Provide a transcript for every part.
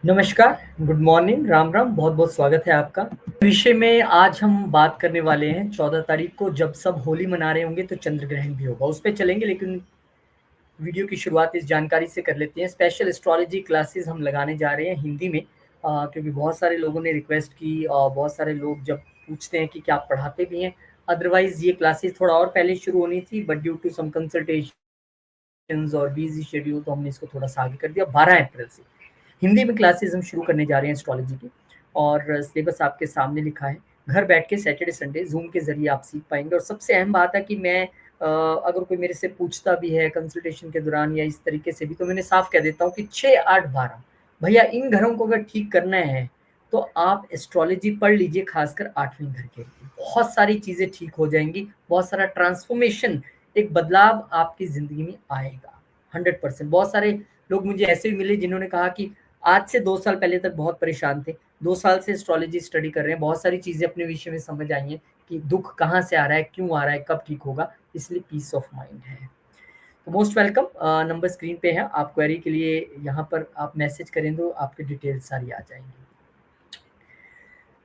नमस्कार, good morning, Ram Ram, बहुत-बहुत स्वागत है आपका। विषय में आज हम बात करने वाले हैं 14 तारीख को जब सब होली मना रहे होंगे तो चंद्र ग्रहण भी होगा, उस पे चलेंगे लेकिन वीडियो की शुरुआत इस जानकारी से कर लेते हैं। स्पेशल एस्ट्रोलॉजी क्लासेस हम लगाने जा रहे हैं हिंदी में क्योंकि बहुत सारे लोगों ने रिक्वेस्ट की और बहुत सारे लोग जब पूछते हैं कि क्या आप पढ़ाते भी हैं? अदरवाइज़ ये क्लासेस थोड़ा और पहले शुरू होनी थी but due to some consultations और बिज़ी शेड्यूल तो हमने इसको थोड़ा-सा आगे कर दिया 12 अप्रैल से। हिंदी में क्लासेस हम शुरू करने जा रहे हैं एस्ट्रोलॉजी की और सिलेबस आपके सामने लिखा है। घर बैठ के सैटरडे संडे ज़ूम के ज़रिए आप सीख पाएँगे और सबसे अहम बात है कि मैं अगर कोई मेरे से पूछता भी है कंसल्टेशन के दौरान या इस तरीके से भी तो मैंने साफ कह देता हूँ कि 6, 8, 12 भैया इन घरों को अगर ठीक करना है, तो आप एस्ट्रोलॉजी पढ़ लीजिए खासकर 8वें घर के लिए। बहुत सारी चीज़ें ठीक हो जाएँगी, बहुत सारा ट्रांसफ़ॉर्मेशन एक बदलाव आपकी ज़िंदगी में आएगा, 100%। बहुत सारे लोग मुझे ऐसे भी मिले जिन्होंने कहा कि आज से 2 साल पहले तक बहुत परेशान थे। 2 साल से एस्ट्रोलॉजी स्टडी कर रहे हैं, बहुत सारी चीज़ें अपने विषय में समझ आई हैं कि दुःख कहाँ से आ रहा है, क्यों आ रहा है, कब ठीक होगा, इसलिए पीस ऑफ माइंड है। तो मोस्ट वेलकम नंबर स्क्रीन पे है, आप क्वेरी के लिए यहाँ पर आप मैसेज करें तो आपकी डिटेल्स सारी आ जाएँगी।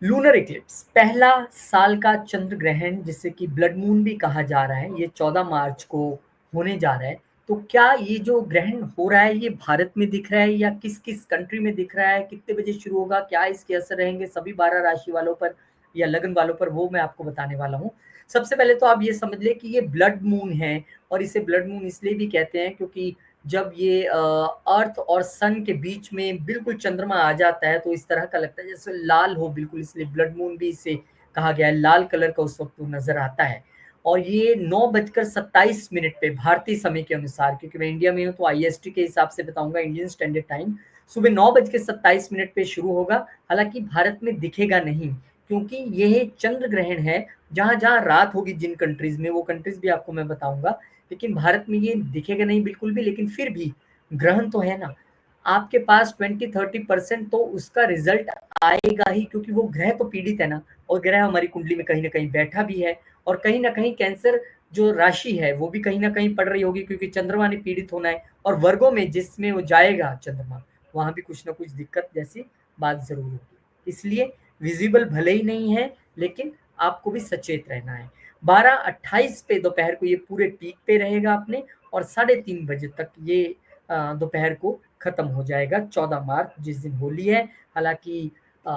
लूनर इक्लिप्स पहला साल का चंद्र ग्रहण जिसे कि ब्लड मून भी कहा जा रहा है, ये 14 मार्च को होने जा रहा है। तो क्या ये जो ग्रहण हो रहा है ये भारत में दिख रहा है या किस-किस कंट्री में दिख रहा है? कितने बजे शुरू होगा? क्या इसके असर रहेंगे सभी 12 राशि वालों पर या लगन वालों पर? वो मैं आपको बताने वाला हूँ। सबसे पहले तो आप ये समझ लें कि ये ब्लड मून है और इसे ब्लड मून इसलिए भी कहते हैं क्योंकि जब ये अर्थ और सन के बीच में बिल्कुल चंद्रमा आ जाता है तो इस तरह का लगता है जैसे लाल हो बिल्कुल, इसलिए ब्लड मून भी इसे कहा गया है। लाल कलर का उस वक़्त वो नज़र आता है और ये 9:27 पे भारतीय समय के अनुसार, क्योंकि मैं इंडिया में हूँ तो आईएसटी के हिसाब से बताऊँगा, इंडियन स्टैंडर्ड टाइम, सुबह 9:27 पे शुरू होगा। हालाँकि भारत में दिखेगा नहीं क्योंकि यह चंद्र ग्रहण है। जहाँ-जहाँ रात होगी जिन कंट्रीज़ में, वो कंट्रीज़ भी आपको मैं बताऊँगा। लेकिन भारत में ये दिखेगा नहीं बिल्कुल भी, लेकिन फिर भी ग्रहण तो है ना, आपके पास 20-30% तो उसका रिज़ल्ट आएगा ही, क्योंकि वो ग्रह तो पीड़ित है ना, और ग्रह हमारी कुंडली में कहीं न कहीं बैठा भी है और कहीं न कहीं कैंसर जो राशि है, वो भी कहीं न कहीं पड़ रही होगी क्योंकि चंद्रमा ने पीड़ित होना है और वर्गों में जिसमें वो जाएगा चंद्रमा, वहाँ भी कुछ न कुछ दिक्कत जैसी बात ज़रूर होगी। इसलिए विज़िबल भले ही नहीं है, लेकिन आपको भी सचेत रहना है। 12:28 पे दोपहर को ये पूरे पीक पे रहेगा अपने और 3:30 बजे तक ये दोपहर को खत्म हो जाएगा 14 मार्च जिस दिन होली है। हालाँकि अ,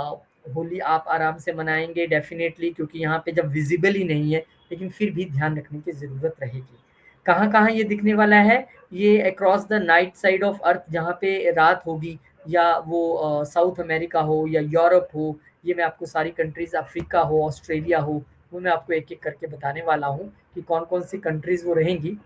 होली आप आराम से मनाएँगे डेफ़िनेटली क्योंकि यहाँ पे जब विज़िबल ही नहीं है, लेकिन फिर भी ध्यान रखने की ज़रूरत रहेगी। कहाँ-कहाँ ये दिखने वाला है? ये across the night side of earth जहाँ पे रात होगी या वो साउथ अमेरिका हो या यूरोप हो, ये मैं आपको सारी कंट्रीज़, अफ्रीका हो, ऑस्ट्रेलिया हो, वो मैं आपको एक-एक करके बताने वाला हूँ कि कौन-कौन सी कंट्रीज़ वो रहेंगी।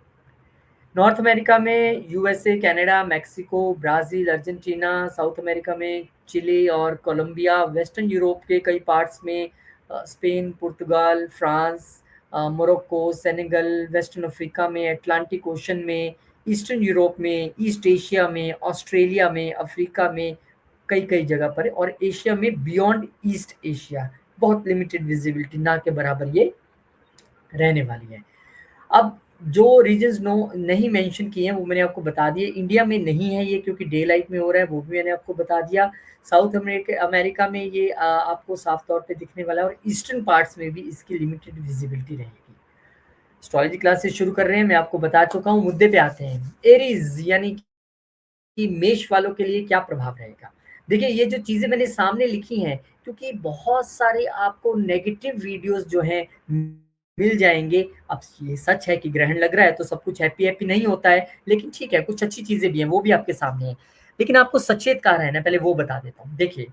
नॉर्थ अमेरिका में USA, Canada, Mexico, Brazil, Argentina, South America में चिली और कोलंबिया, वेस्टर्न यूरोप के कई पार्ट्स में Spain, Portugal, France, Morocco, Senegal, Western Africa में, अटलांटिक ओशन में, ईस्टर्न यूरोप में, ईस्ट एशिया में, ऑस्ट्रेलिया में, अफ्रीका में, कई-कई जगह पर और एशिया में बियॉन्ड ईस्ट एशिया, बहुत लिमिटेड विज़िबिलिटी, ना के बराबर ये रहने वाली है। अब जो रीजन्स नो नहीं मेंशन किए हैं वो मैंने आपको बता दिए। इंडिया में नहीं है ये क्योंकि डे लाइट में हो रहा है, वो भी मैंने आपको बता दिया। साउथ अमेरिका में ये आपको साफ तौर पे दिखने वाला है और ईस्टर्न पार्ट्स में भी इसकी लिमिटेड विजिबिलिटी रहेगी। एस्ट्रोलॉजी क्लासेस शुरू कर रहे हैं, मैं आपको बता चुका हूँ। मुद्दे पे आते हैं। एरीज़ यानी कि मेष वालों के लिए क्या प्रभाव रहेगा? देखिए, ये जो चीज़ें मैंने सामने लिखी हैं, क्योंकि बहुत सारे आपको नेगेटिव वीडियोज़ जो हैं मिल जाएँगे। अब ये सच है कि ग्रहण लग रहा है तो सब कुछ हैप्पी-हैप्पी नहीं होता है, लेकिन ठीक है, कुछ अच्छी चीज़ें भी हैं, वो भी आपके सामने हैं। लेकिन आपको सचेत कहाँ रहना है, पहले वो बता देता हूँ। देखिए,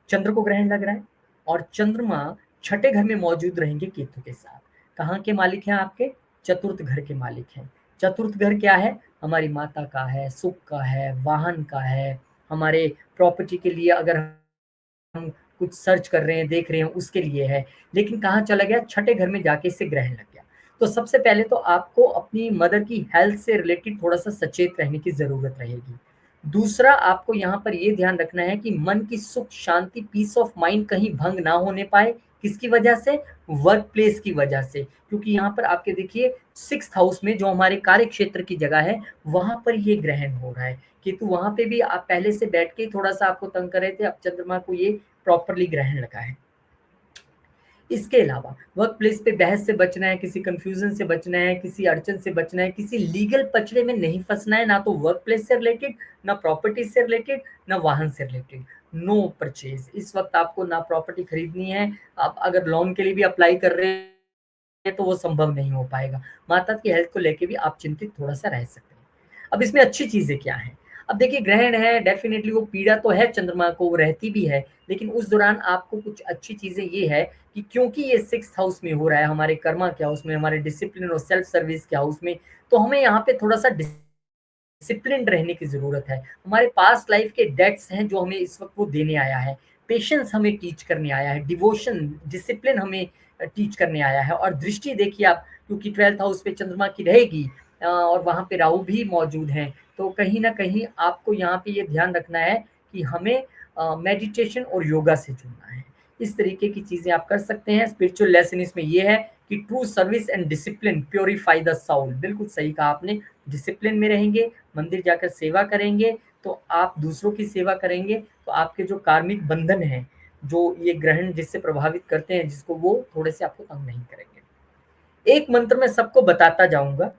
चंद्र को ग्रहण लग रहा है और चंद्रमा छठे घर में मौजूद रहेंगे केतु के साथ। कहाँ के मालिक हैं आपके? चतुर्थ घर के मालिक हैं। चतुर्थ घर क्या है? हमारी माता का है, सुख का है, वाहन का है, हमारे प्रॉपर्टी के लिए अगर हम कुछ सर्च कर रहे हैं, देख रहे हैं, उसके लिए है। लेकिन कहाँ चला गया? छठे घर में जाके इससे ग्रहण लग गया। तो सबसे पहले तो आपको अपनी मदर की हेल्थ से रिलेटेड थोड़ा-सा सचेत रहने की ज़रूरत रहेगी। दूसरा, आपको यहाँ पर ये ध्यान रखना है कि मन की सुख, शांति, पीस ऑफ माइंड कहीं भंग ना होने पाए, किसकी वजह से? वर्क प्लेस की वजह से, क्योंकि यहाँ पर आपके देखिए 6th हाउस में जो हमारे कार्य क्षेत्र की जगह है, वहाँ पर ये ग्रहण हो रहा है। केतु वहाँ पे भी आप पहले से बैठ के थोड़ा-सा आपको तंग कर रहे थे, अब चंद्रमा को ये प्रॉपरली ग्रहण लगा है। इसके अलावा वर्क प्लेस पे बहस से बचना है, किसी कन्फ्यूज़न से बचना है, किसी अड़चन से बचना है, किसी लीगल पचड़े में नहीं फँसना है, ना तो वर्क प्लेस से रिलेटेड, ना प्रॉपर्टी से रिलेटेड, ना वाहन से रिलेटेड। नो परचेज़, इस वक़्त आपको ना प्रॉपर्टी खरीदनी है, आप अगर लोन के लिए भी अप्लाई कर रहे हैं तो वो संभव नहीं हो पाएगा। माता की हेल्थ को लेके भी आप चिंतित थोड़ा-सा रह सकते हैं। अब इसमें अच्छी चीज़ें क्या हैं? अब देखिए ग्रहण है, डेफ़िनिटली वो पीड़ा तो है चंद्रमा को, वो रहती भी है, लेकिन उस दौरान आपको कुछ अच्छी चीज़ें ये है कि क्योंकि ये 6th हाउस में हो रहा है, हमारे कर्मा के हाउस में, हमारे डिसिप्लिन और सेल्फ सर्विस के हाउस में, तो हमें यहाँ पे थोड़ा-सा डिसिप्लिन्ड रहने की ज़रूरत है। हमारे पास्ट लाइफ़ के डेब्ट्स हैं जो हमें इस वक़्त वो देने आया है। पेशेंस हमें टीच करने आया है, डिवोशन, डिसिप्लिन हमें टीच करने आया है और दृष्टि देखिए आप, क्योंकि 12th हाउस पे चंद्रमा की रहेगी और वहाँ पे राहु भी मौजूद हैं, तो कहीं न कहीं आपको यहाँ पे ये ध्यान रखना है कि हमें मेडिटेशन और योगा से जुड़ना है। इस तरीके की चीज़ें आप कर सकते हैं। स्पिरिचुअल लेसन इसमें ये है कि true service and discipline purify the soul. बिल्कुल सही कहा आपने, डिसिप्लिन में रहेंगे, मंदिर जाकर सेवा करेंगे, तो आप दूसरों की सेवा करेंगे, तो आपके जो कार्मिक बंधन हैं, जो ये ग्रहण जिससे प्रभावित करते हैं, जिसको वो थोड़े-से आपको तंग नहीं करेंगे। एक मंत्र मैं सबको बताता जाऊँगा,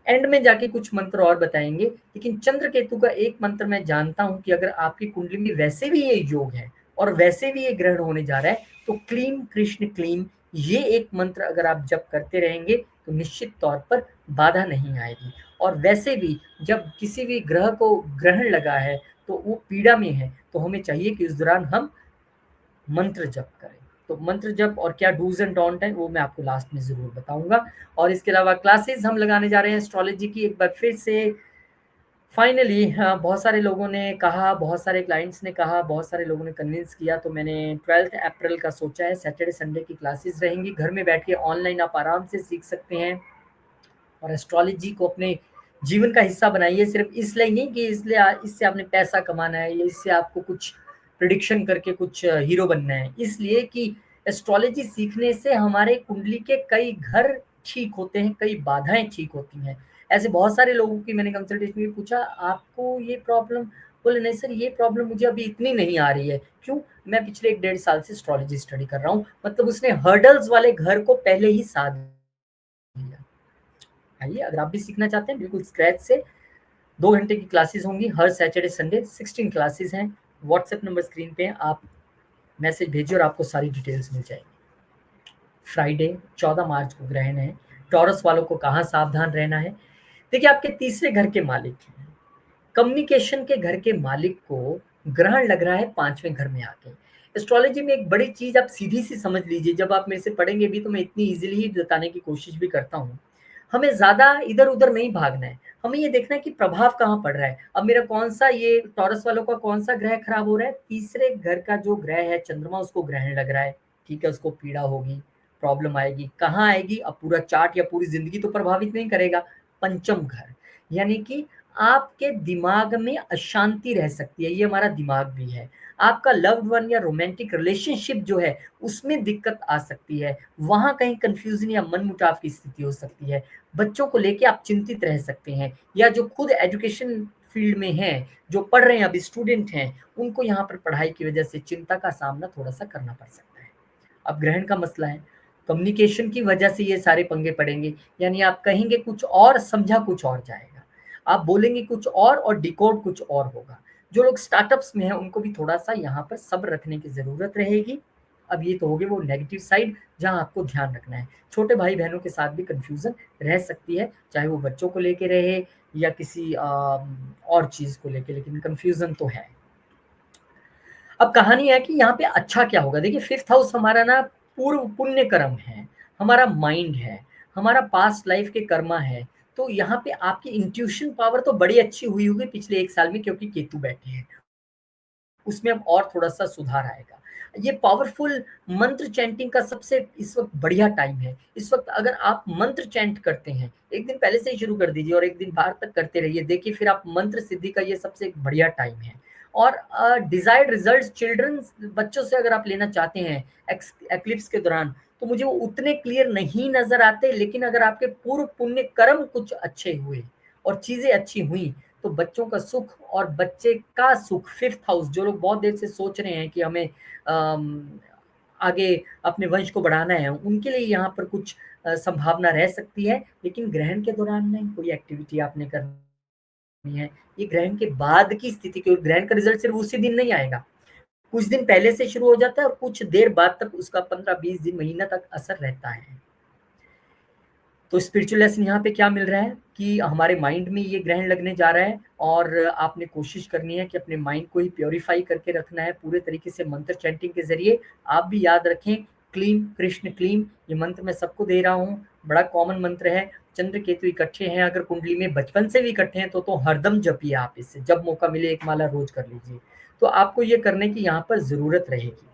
एंड में जाके कुछ मंत्र और बताएँगे, लेकिन चंद्र केतु का एक मंत्र मैं जानता हूँ कि अगर आपकी कुंडली में वैसे भी ये योग है और वैसे भी ये ग्रहण होने जा रहा है, तो क्लीम कृष्ण क्लीम, ये एक मंत्र अगर आप जप करते रहेंगे, तो निश्चित तौर पर बाधा नहीं आएगी। और वैसे भी जब किसी भी ग्रह को ग्रहण लगा है, तो वो पीड़ा में है, तो हमें चाहिए कि उस दौरान हम मंत्र जप करें। तो मंत्र जप और क्या डूज़ एंड डोंट हैं, वो मैं आपको लास्ट में ज़रूर बताऊँगा। और इसके अलावा क्लासेस हम लगाने जा रहे हैं एस्ट्रोलॉजी की एक बार फिर से फाइनली। हाँ, बहुत सारे लोगों ने कहा, बहुत सारे क्लाइंट्स ने कहा, बहुत सारे लोगों ने कन्विंस किया, तो मैंने 12th अप्रैल का सोचा है, सैटरडे संडे की क्लासेस रहेंगी। घर में बैठ के ऑनलाइन आप आराम से सीख सकते हैं और एस्ट्रोलॉजी को अपने जीवन का हिस्सा बनाइए। सिर्फ इसलिए नहीं कि इसलिए इससे आपने पैसा कमाना है या इससे आपको कुछ प्रिडिक्शन करके कुछ हीरो बनना है। इसलिए कि एस्ट्रोलॉजी सीखने से हमारे कुंडली के कई घर ठीक होते हैं, कई बाधाएँ ठीक होती हैं। ऐसे बहुत सारे लोगों की मैंने कंसल्टेशन में पूछा, आपको ये प्रॉब्लम? बोले नहीं सर, ये प्रॉब्लम मुझे अभी इतनी नहीं आ रही है। क्यों? मैं पिछले 1 डेढ़ साल से एस्ट्रोलॉजी स्टडी कर रहा हूँ। मतलब उसने हर्डल्स वाले घर को पहले ही साध लिया। आइए, अगर आप भी सीखना चाहते हैं बिल्कुल स्क्रैच से, 2 घंटे की क्लासेस होंगी हर सैटरडे संडे, 16 क्लासेस हैं। व्हाट्सएप नंबर स्क्रीन पे है, आप मैसेज भेजिए और आपको सारी डिटेल्स मिल जाएगी। फ्राइडे 14 मार्च को ग्रहण है। टॉरस वालों को कहाँ सावधान रहना है? देखिए, आपके तीसरे घर के मालिक हैं, कम्युनिकेशन के घर के मालिक को ग्रहण लग रहा है 5वें घर में आके। एस्ट्रोलॉजी में एक बड़ी चीज़ आप सीधी-सी समझ लीजिए, जब आप मेरे से पढ़ेंगे भी तो मैं इतनी ईज़िली ही बताने की कोशिश भी करता हूँ। हमें ज़्यादा इधर-उधर नहीं भागना है, हमें ये देखना है कि प्रभाव कहाँ पड़ रहा है। अब मेरा कौन-सा ये टॉरस वालों का कौन-सा ग्रह खराब हो रहा है? तीसरे घर का जो ग्रह है चंद्रमा, उसको ग्रहण लग रहा है, ठीक है? उसको पीड़ा होगी, प्रॉब्लम आएगी। कहाँ आएगी? अब पूरा चार्ट या पूरी ज़िंदगी तो प्रभावित नहीं करेगा, पंचम घर, यानी कि आपके दिमाग में अशांति रह सकती है, ये हमारा दिमाग भी है। आपका लव्ड वन या रोमांटिक रिलेशनशिप जो है, उसमें दिक्कत आ सकती है। वहाँ कहीं कन्फ्यूज़न या मनमुटाव की स्थिति हो सकती है। बच्चों को लेके आप चिंतित रह सकते हैं, या जो खुद एजुकेशन फील्ड में हैं, जो पढ़ रहे हैं, अभी स्टूडेंट हैं, उनको यहाँ पर पढ़ाई की वजह से चिंता का सामना थोड़ा-सा करना पड़ सकता है। अब ग्रहण का मसला है, कम्युनिकेशन की वजह से ये सारे पंगे पड़ेंगे, यानी आप कहेंगे कुछ और, समझा कुछ और जाएगा। आप बोलेंगे कुछ और डिकोड कुछ और होगा। जो लोग स्टार्टअप्स में हैं, उनको भी थोड़ा-सा यहाँ पर सब्र रखने की ज़रूरत रहेगी। अब ये तो हो गए वो नेगेटिव साइड, जहाँ आपको ध्यान रखना है। छोटे भाई-बहनों के साथ भी कन्फ्यूज़न रह सकती है, चाहे वो बच्चों को लेके रहे या किसी और चीज़ को लेके, लेकिन कन्फ्यूज़न तो है। अब कहानी है कि यहाँ पे अच्छा क्या होगा? देखिए, 5th हाउस हमारा ना पूर्व पुण्य कर्म है, हमारा माइंड है, हमारा पास्ट लाइफ के कर्मा है। तो यहाँ पे आपकी इंट्यूशन पावर तो बड़ी अच्छी हुई होगी पिछले 1 साल में, क्योंकि केतु बैठे हैं। उसमें अब और थोड़ा-सा सुधार आएगा। ये पावरफुल मंत्र चैंटिंग का सबसे इस वक़्त बढ़िया टाइम है। इस वक़्त अगर आप मंत्र चैंट करते हैं, 1 दिन पहले से ही शुरू कर दीजिए और 1 दिन बाहर तक करते रहिए। देखिए, फिर आप मंत्र सिद्धि का ये सबसे एक बढ़िया टाइम है। और डिज़ायर्ड रिज़ल्ट्स चिल्ड्रंस बच्चों से अगर आप लेना चाहते हैं एक्लिप्स के दौरान, तो मुझे वो उतने क्लियर नहीं नज़र आते, लेकिन अगर आपके पूर्व पुण्य कर्म कुछ अच्छे हुए और चीज़ें अच्छी हुई, तो बच्चों का सुख और बच्चे का सुख, 5th हाउस, जो लोग बहुत देर से सोच रहे हैं कि हमें आगे अपने वंश को बढ़ाना है, उनके लिए यहाँ पर कुछ संभावना रह सकती है, लेकिन ग्रहण के दौरान नहीं कोई एक्टिविटी आपने करनी है। ये ग्रहण के बाद की स्थिति, क्योंकि ग्रहण का रिज़ल्ट सिर्फ़ उसी दिन नहीं आएगा। कुछ दिन पहले से शुरू हो जाता है और कुछ देर बाद तक उसका 15-20 दिन, महीना तक असर रहता है। तो स्पिरिचुअल लेसन यहाँ पे क्या मिल रहा है कि हमारे माइंड में ये ग्रहण लगने जा रहा है और आपने कोशिश करनी है कि अपने माइंड को ही प्योरीफाई करके रखना है पूरे तरीके से मंत्र चैंटिंग के ज़रिए। आप भी याद रखें, क्लीम कृष्ण क्लीम, ये मंत्र मैं सबको दे रहा हूँ, बड़ा कॉमन मंत्र है। चंद्र केतु इकट्ठे हैं, अगर कुंडली में बचपन से भी इकट्ठे हैं तो हरदम जपिए आप इससे, जब मौका मिले 1 माला रोज़ कर लीजिए। तो आपको ये करने की यहाँ पर ज़रूरत रहेगी।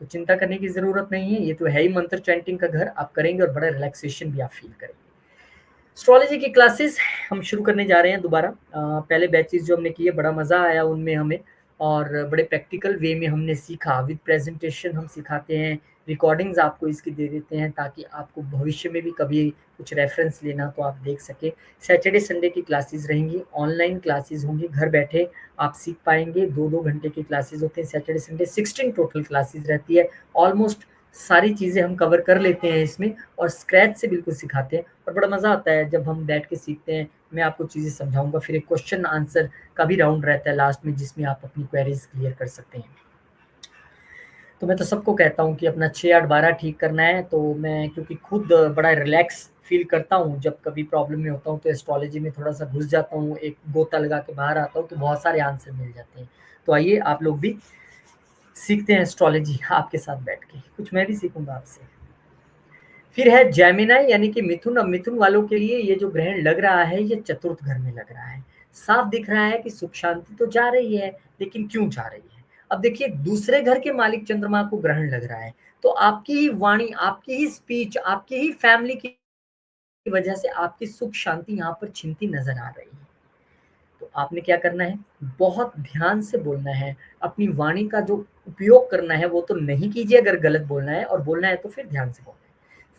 तो चिंता करने की ज़रूरत नहीं है, ये तो है ही मंत्र चैंटिंग का घर, आप करेंगे और बड़ा रिलैक्सेशन भी आप फ़ील करेंगे। एस्ट्रोलॉजी की क्लासेस हम शुरू करने जा रहे हैं दोबारा। पहले बैचेस जो हमने किए बड़ा मज़ा आया उनमें हमें, और बड़े प्रैक्टिकल वे में हमने सीखा, विद प्रेजेंटेशन हम सिखाते हैं, रिकॉर्डिंग्स आपको इसकी दे देते हैं ताकि आपको भविष्य में भी कभी कुछ रेफरेंस लेना तो आप देख सकें। सैटरडे संडे की क्लासेस रहेंगी, ऑनलाइन क्लासेस होंगी, घर बैठे आप सीख पाएंगे। 2-2 घंटे की क्लासेस होती हैं सैटरडे संडे, 16 टोटल क्लासेस रहती है। ऑलमोस्ट सारी चीज़ें हम कवर कर लेते हैं इसमें और स्क्रैच से बिल्कुल सिखाते हैं, और बड़ा मज़ा आता है जब हम बैठ के सीखते हैं। मैं आपको चीज़ें समझाऊँगा, फिर एक क्वेश्चन आंसर का भी राउंड रहता है लास्ट में जिसमें आप अपनी क्वेरीज़ क्लियर कर सकते हैं। तो मैं तो सबको कहता हूँ कि अपना 6, 8, 12 ठीक करना है, तो मैं क्योंकि खुद बड़ा रिलैक्स फ़ील करता हूँ जब कभी प्रॉब्लम में होता हूँ, तो एस्ट्रोलॉजी में थोड़ा-सा घुस जाता हूँ, एक गोता लगा के बाहर आता हूँ, तो बहुत सारे आंसर मिल जाते हैं। तो आइए आप लोग भी सीखते हैं एस्ट्रोलॉजी आपके साथ बैठ के, कुछ मैं भी सीखूँगा आपसे। फिर है जेमिनी यानी कि मिथुन। अब मिथुन वालों के लिए ये जो ग्रहण लग रहा है ये चतुर्थ घर में लग रहा है। साफ दिख रहा है कि सुख शांति तो जा रही है, लेकिन क्यों जा रही है? अब देखिए दूसरे घर के मालिक चंद्रमा को ग्रहण लग रहा है, तो आपकी ही वाणी, आपकी ही स्पीच, आपकी ही फैमिली की वजह से आपकी सुख शांति यहाँ पर छिनती नज़र आ रही है। तो आपने क्या करना है, बहुत ध्यान से बोलना है, अपनी वाणी का जो उपयोग करना है वो तो नहीं कीजिए अगर गलत बोलना है, और बोलना है तो फिर ध्यान से बोलना है।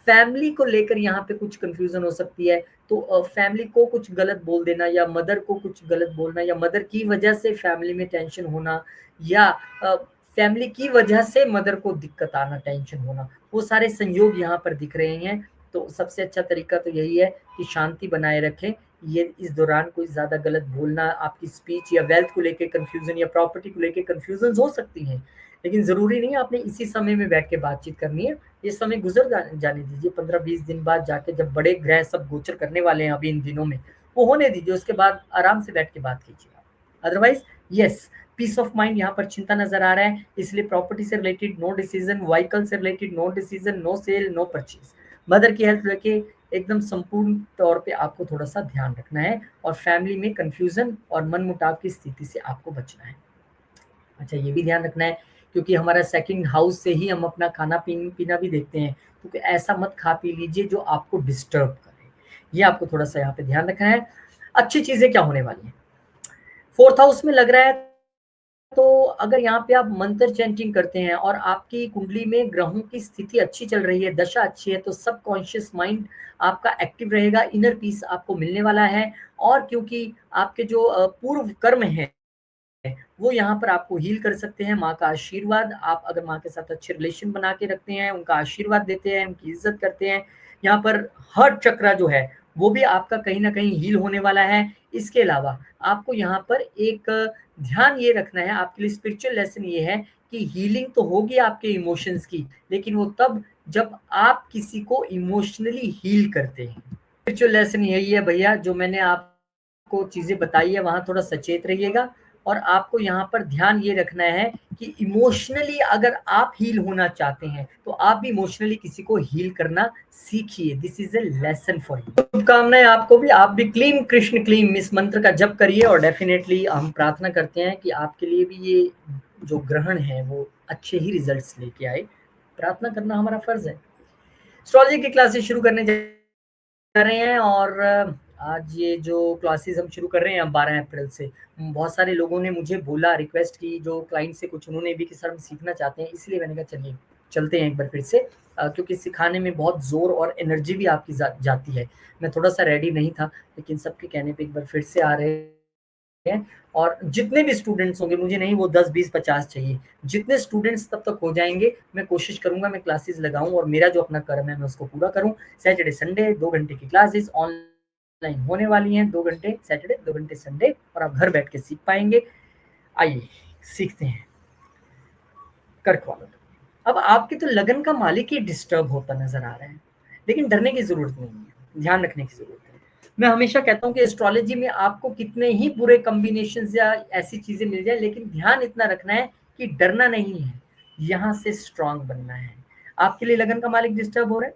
फैमिली को लेकर यहाँ पे कुछ कन्फ्यूज़न हो सकती है, तो फैमिली को कुछ गलत बोल देना या मदर को कुछ गलत बोलना या मदर की वजह से फैमिली में टेंशन होना, या फैमिली की वजह से मदर को दिक्कत आना, टेंशन होना, वो सारे संयोग यहाँ पर दिख रहे हैं। तो सबसे अच्छा तरीका तो यही है कि शांति बनाए रखें। ये इस दौरान कोई ज़्यादा गलत बोलना, आपकी स्पीच या वेल्थ को लेके कन्फ्यूज़न या प्रॉपर्टी को लेके कन्फ्यूज़न्स हो सकती हैं, लेकिन ज़रूरी नहीं है आपने इसी समय में बैठ के बातचीत करनी है। ये समय गुज़र जाने दीजिए, 15-20 दिन बाद जाके जब बड़े ग्रह सब गोचर करने वाले हैं अभी इन दिनों में, वो होने दीजिए, उसके बाद आराम से बैठ के बात कीजिए आप। Otherwise yes, peace of mind यहाँ पर चिंता नज़र आ रहा है, इसलिए प्रॉपर्टी से रिलेटेड नो डिसीज़न, व्हीकल से related no decision, no sale, no purchase. Mother की हेल्थ लेके एकदम संपूर्ण तौर पे आपको थोड़ा-सा ध्यान रखना है, और फैमिली में कन्फ्यूज़न और मनमुटाव की स्थिति से आपको बचना है। अच्छा, ये भी ध्यान रखना है क्योंकि हमारा सेकंड हाउस से ही हम अपना खाना-पीना भी देखते हैं, क्योंकि ऐसा मत खा-पी लीजिए जो आपको डिस्टर्ब करे। ये आपको थोड़ा-सा यहाँ पे ध्यान रखना है। अच्छी चीज़ें क्या होने वाली हैं? 4th हाउस में लग रहा है, तो अगर यहाँ पे आप मंत्र चैंटिंग करते हैं और आपकी कुंडली में ग्रहों की स्थिति अच्छी चल रही है, दशा अच्छी है, तो सबकॉन्शियस माइंड आपका एक्टिव रहेगा, इनर पीस आपको मिलने वाला है, और क्योंकि आपके जो पूर्व कर्म हैं वो यहाँ पर आपको हील कर सकते हैं। माँ का आशीर्वाद, आप अगर माँ के साथ अच्छे रिलेशन बना के रखते हैं, उनका आशीर्वाद देते हैं, उनकी इज़्ज़त करते हैं, यहाँ पर हार्ट चक्रा जो है, वो भी आपका कहीं न कहीं हील होने वाला है। इसके अलावा आपको यहाँ पर एक ध्यान ये रखना है, आपके लिए स्पिरिचुअल लेसन ये है कि हीलिंग तो होगी आपके इमोशंस की, लेकिन वो तब जब आप किसी को इमोशनली हील करते हैं। स्पिरिचुअल लेसन यही है भैया, जो मैंने आपको चीज़ें बताई है वहाँ थोड़ा सचेत रहिएगा, और आपको यहाँ पर ध्यान ये रखना है कि इमोशनली अगर आप हील होना चाहते हैं, तो आप भी इमोशनली किसी को हील करना सीखिए। This is a lesson for you. शुभकामनाएँ आपको भी, आप भी क्लीम कृष्ण क्लीम इस मंत्र का जप करिए, और डेफिनिटली हम प्रार्थना करते हैं कि आपके लिए भी ये जो ग्रहण है वो अच्छे ही रिजल्ट्स लेके आए। प्रार्थना करना हमारा फर्ज़ है। एस्ट्रोलॉजी की क्लासेस शुरू करने जा रहे हैं, और आज ये जो क्लासेस हम शुरू कर रहे हैं अब 12 अप्रैल से, बहुत सारे लोगों ने मुझे बोला, रिक्वेस्ट की, जो क्लाइंट से कुछ उन्होंने भी कि सर हम सीखना चाहते हैं, इसलिए मैंने कहा चलिए चलते हैं एक बार फिर से, क्योंकि सिखाने में बहुत ज़ोर और एनर्जी भी आपकी जाती है। मैं थोड़ा-सा रेडी नहीं था, लेकिन सबके कहने पे एक बार फिर से आ रहे हैं। और जितने भी स्टूडेंट्स होंगे, मुझे नहीं वो 10, 20, 50 चाहिए, जितने स्टूडेंट्स तब तक हो जाएँगे, मैं कोशिश करूँगा मैं क्लासेस लगाऊँ और मेरा जो अपना कर्म है मैं उसको पूरा करूँ। सैटरडे, संडे 2 घंटे की क्लासेस ऑनलाइन होने वाली हैं, 2 घंटे सैटरडे, 2 घंटे संडे, और आप घर बैठ के सीख पाएँगे। आइए, सीखते हैं। कर्क वालों। अब आपके तो लगन का मालिक ही डिस्टर्ब होता नज़र आ रहा है, लेकिन डरने की ज़रूरत नहीं है, ध्यान रखने की ज़रूरत है। मैं हमेशा कहता हूँ कि एस्ट्रोलॉजी में आपको कितने ही बुरे कॉम्बिनेशंस या ऐसी चीज़ें मिल जाएँ, लेकिन ध्यान इतना रखना है कि डरना नहीं है, यहाँ से स्ट्रॉन्ग बनना है। आपके लिए लगन का मालिक डिस्टर्ब हो रहा है?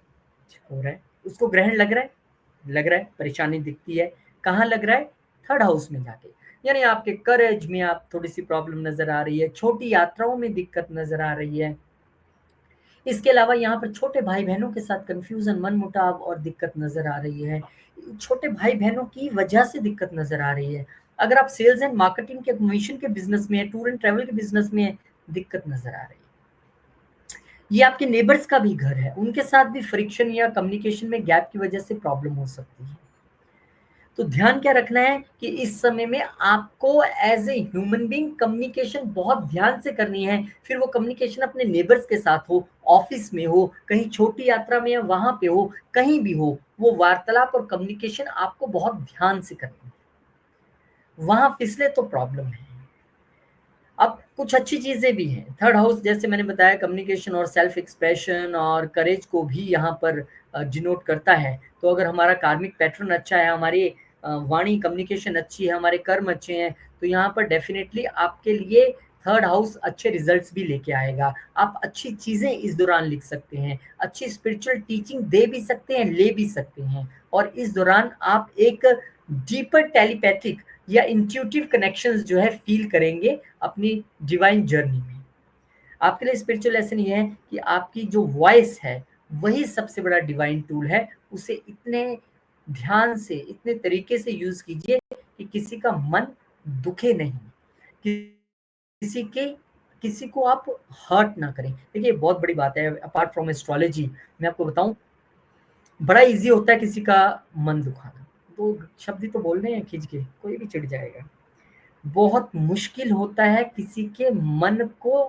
हो रहा है। उसको ग्रहण लग रहा है? लग रहा है, परेशानी दिखती है। कहाँ लग रहा है? थर्ड हाउस में जाके। यानी आपके करेज में आप थोड़ी-सी प्रॉब्लम नज़र आ रही है, छोटी यात्राओं में दिक्कत नज़र आ रही है। इसके अलावा यहाँ पर छोटे भाई-बहनों के साथ कन्फ्यूज़न, मनमुटाव और दिक्कत नज़र आ रही है। छोटे भाई-बहनों की वजह से दिक्कत नज़र आ रही है। अगर आप सेल्स एंड मार्केटिंग के, कमीशन के बिज़नेस में हैं, टूर एंड ट्रैवल के बिज़नेस में हैं, दिक्कत नज़र आ रही है। ये आपके नेबर्स का भी घर है, उनके साथ भी फ्रिक्शन या कम्युनिकेशन में गैप की वजह से प्रॉब्लम हो सकती है। तो ध्यान क्या रखना है कि इस समय में आपको as a human being communication बहुत ध्यान से करनी है। फिर वो कम्युनिकेशन अपने नेबर्स के साथ हो, ऑफ़िस में हो, कहीं छोटी यात्रा में या वहाँ पे हो, कहीं भी हो, वो वार्तालाप और कम्युनिकेशन आपको बहुत ध्यान से करनी है। वहाँ फिसले तो प्रॉब्लम है। अब कुछ अच्छी चीज़ें भी हैं। थर्ड हाउस जैसे मैंने बताया कम्युनिकेशन और सेल्फ एक्सप्रेशन और करेज को भी यहाँ पर डिनोट करता है। तो अगर हमारा कार्मिक पैटर्न अच्छा है, हमारी वाणी कम्युनिकेशन अच्छी है, हमारे कर्म अच्छे हैं, तो यहाँ पर डेफ़िनेटली आपके लिए थर्ड हाउस अच्छे रिज़ल्ट्स भी लेके आएगा। आप अच्छी चीज़ें इस दौरान लिख सकते हैं, अच्छी स्पिरिचुअल टीचिंग दे भी सकते हैं, ले भी सकते हैं, और इस दौरान आप एक डीपर टेलीपैथिक या इंट्यूटिव कनेक्शंस जो है फ़ील करेंगे अपनी डिवाइन जर्नी में। आपके लिए स्पिरिचुअल लेसन ये है कि आपकी जो वॉइस है, वही सबसे बड़ा डिवाइन टूल है। उसे इतने ध्यान से, इतने तरीके से यूज़ कीजिए कि किसी का मन दुखे नहीं, किसी के किसी को आप हर्ट ना करें। देखिए, बहुत बड़ी बात है, अपार्ट फ्रॉम एस्ट्रोलॉजी मैं आपको बताऊँ, बड़ा ईज़ी होता है किसी का मन दुखाना। 2 शब्द ही तो बोलने हैं खींच के, कोई भी चिढ़ जाएगा। बहुत मुश्किल होता है किसी के मन को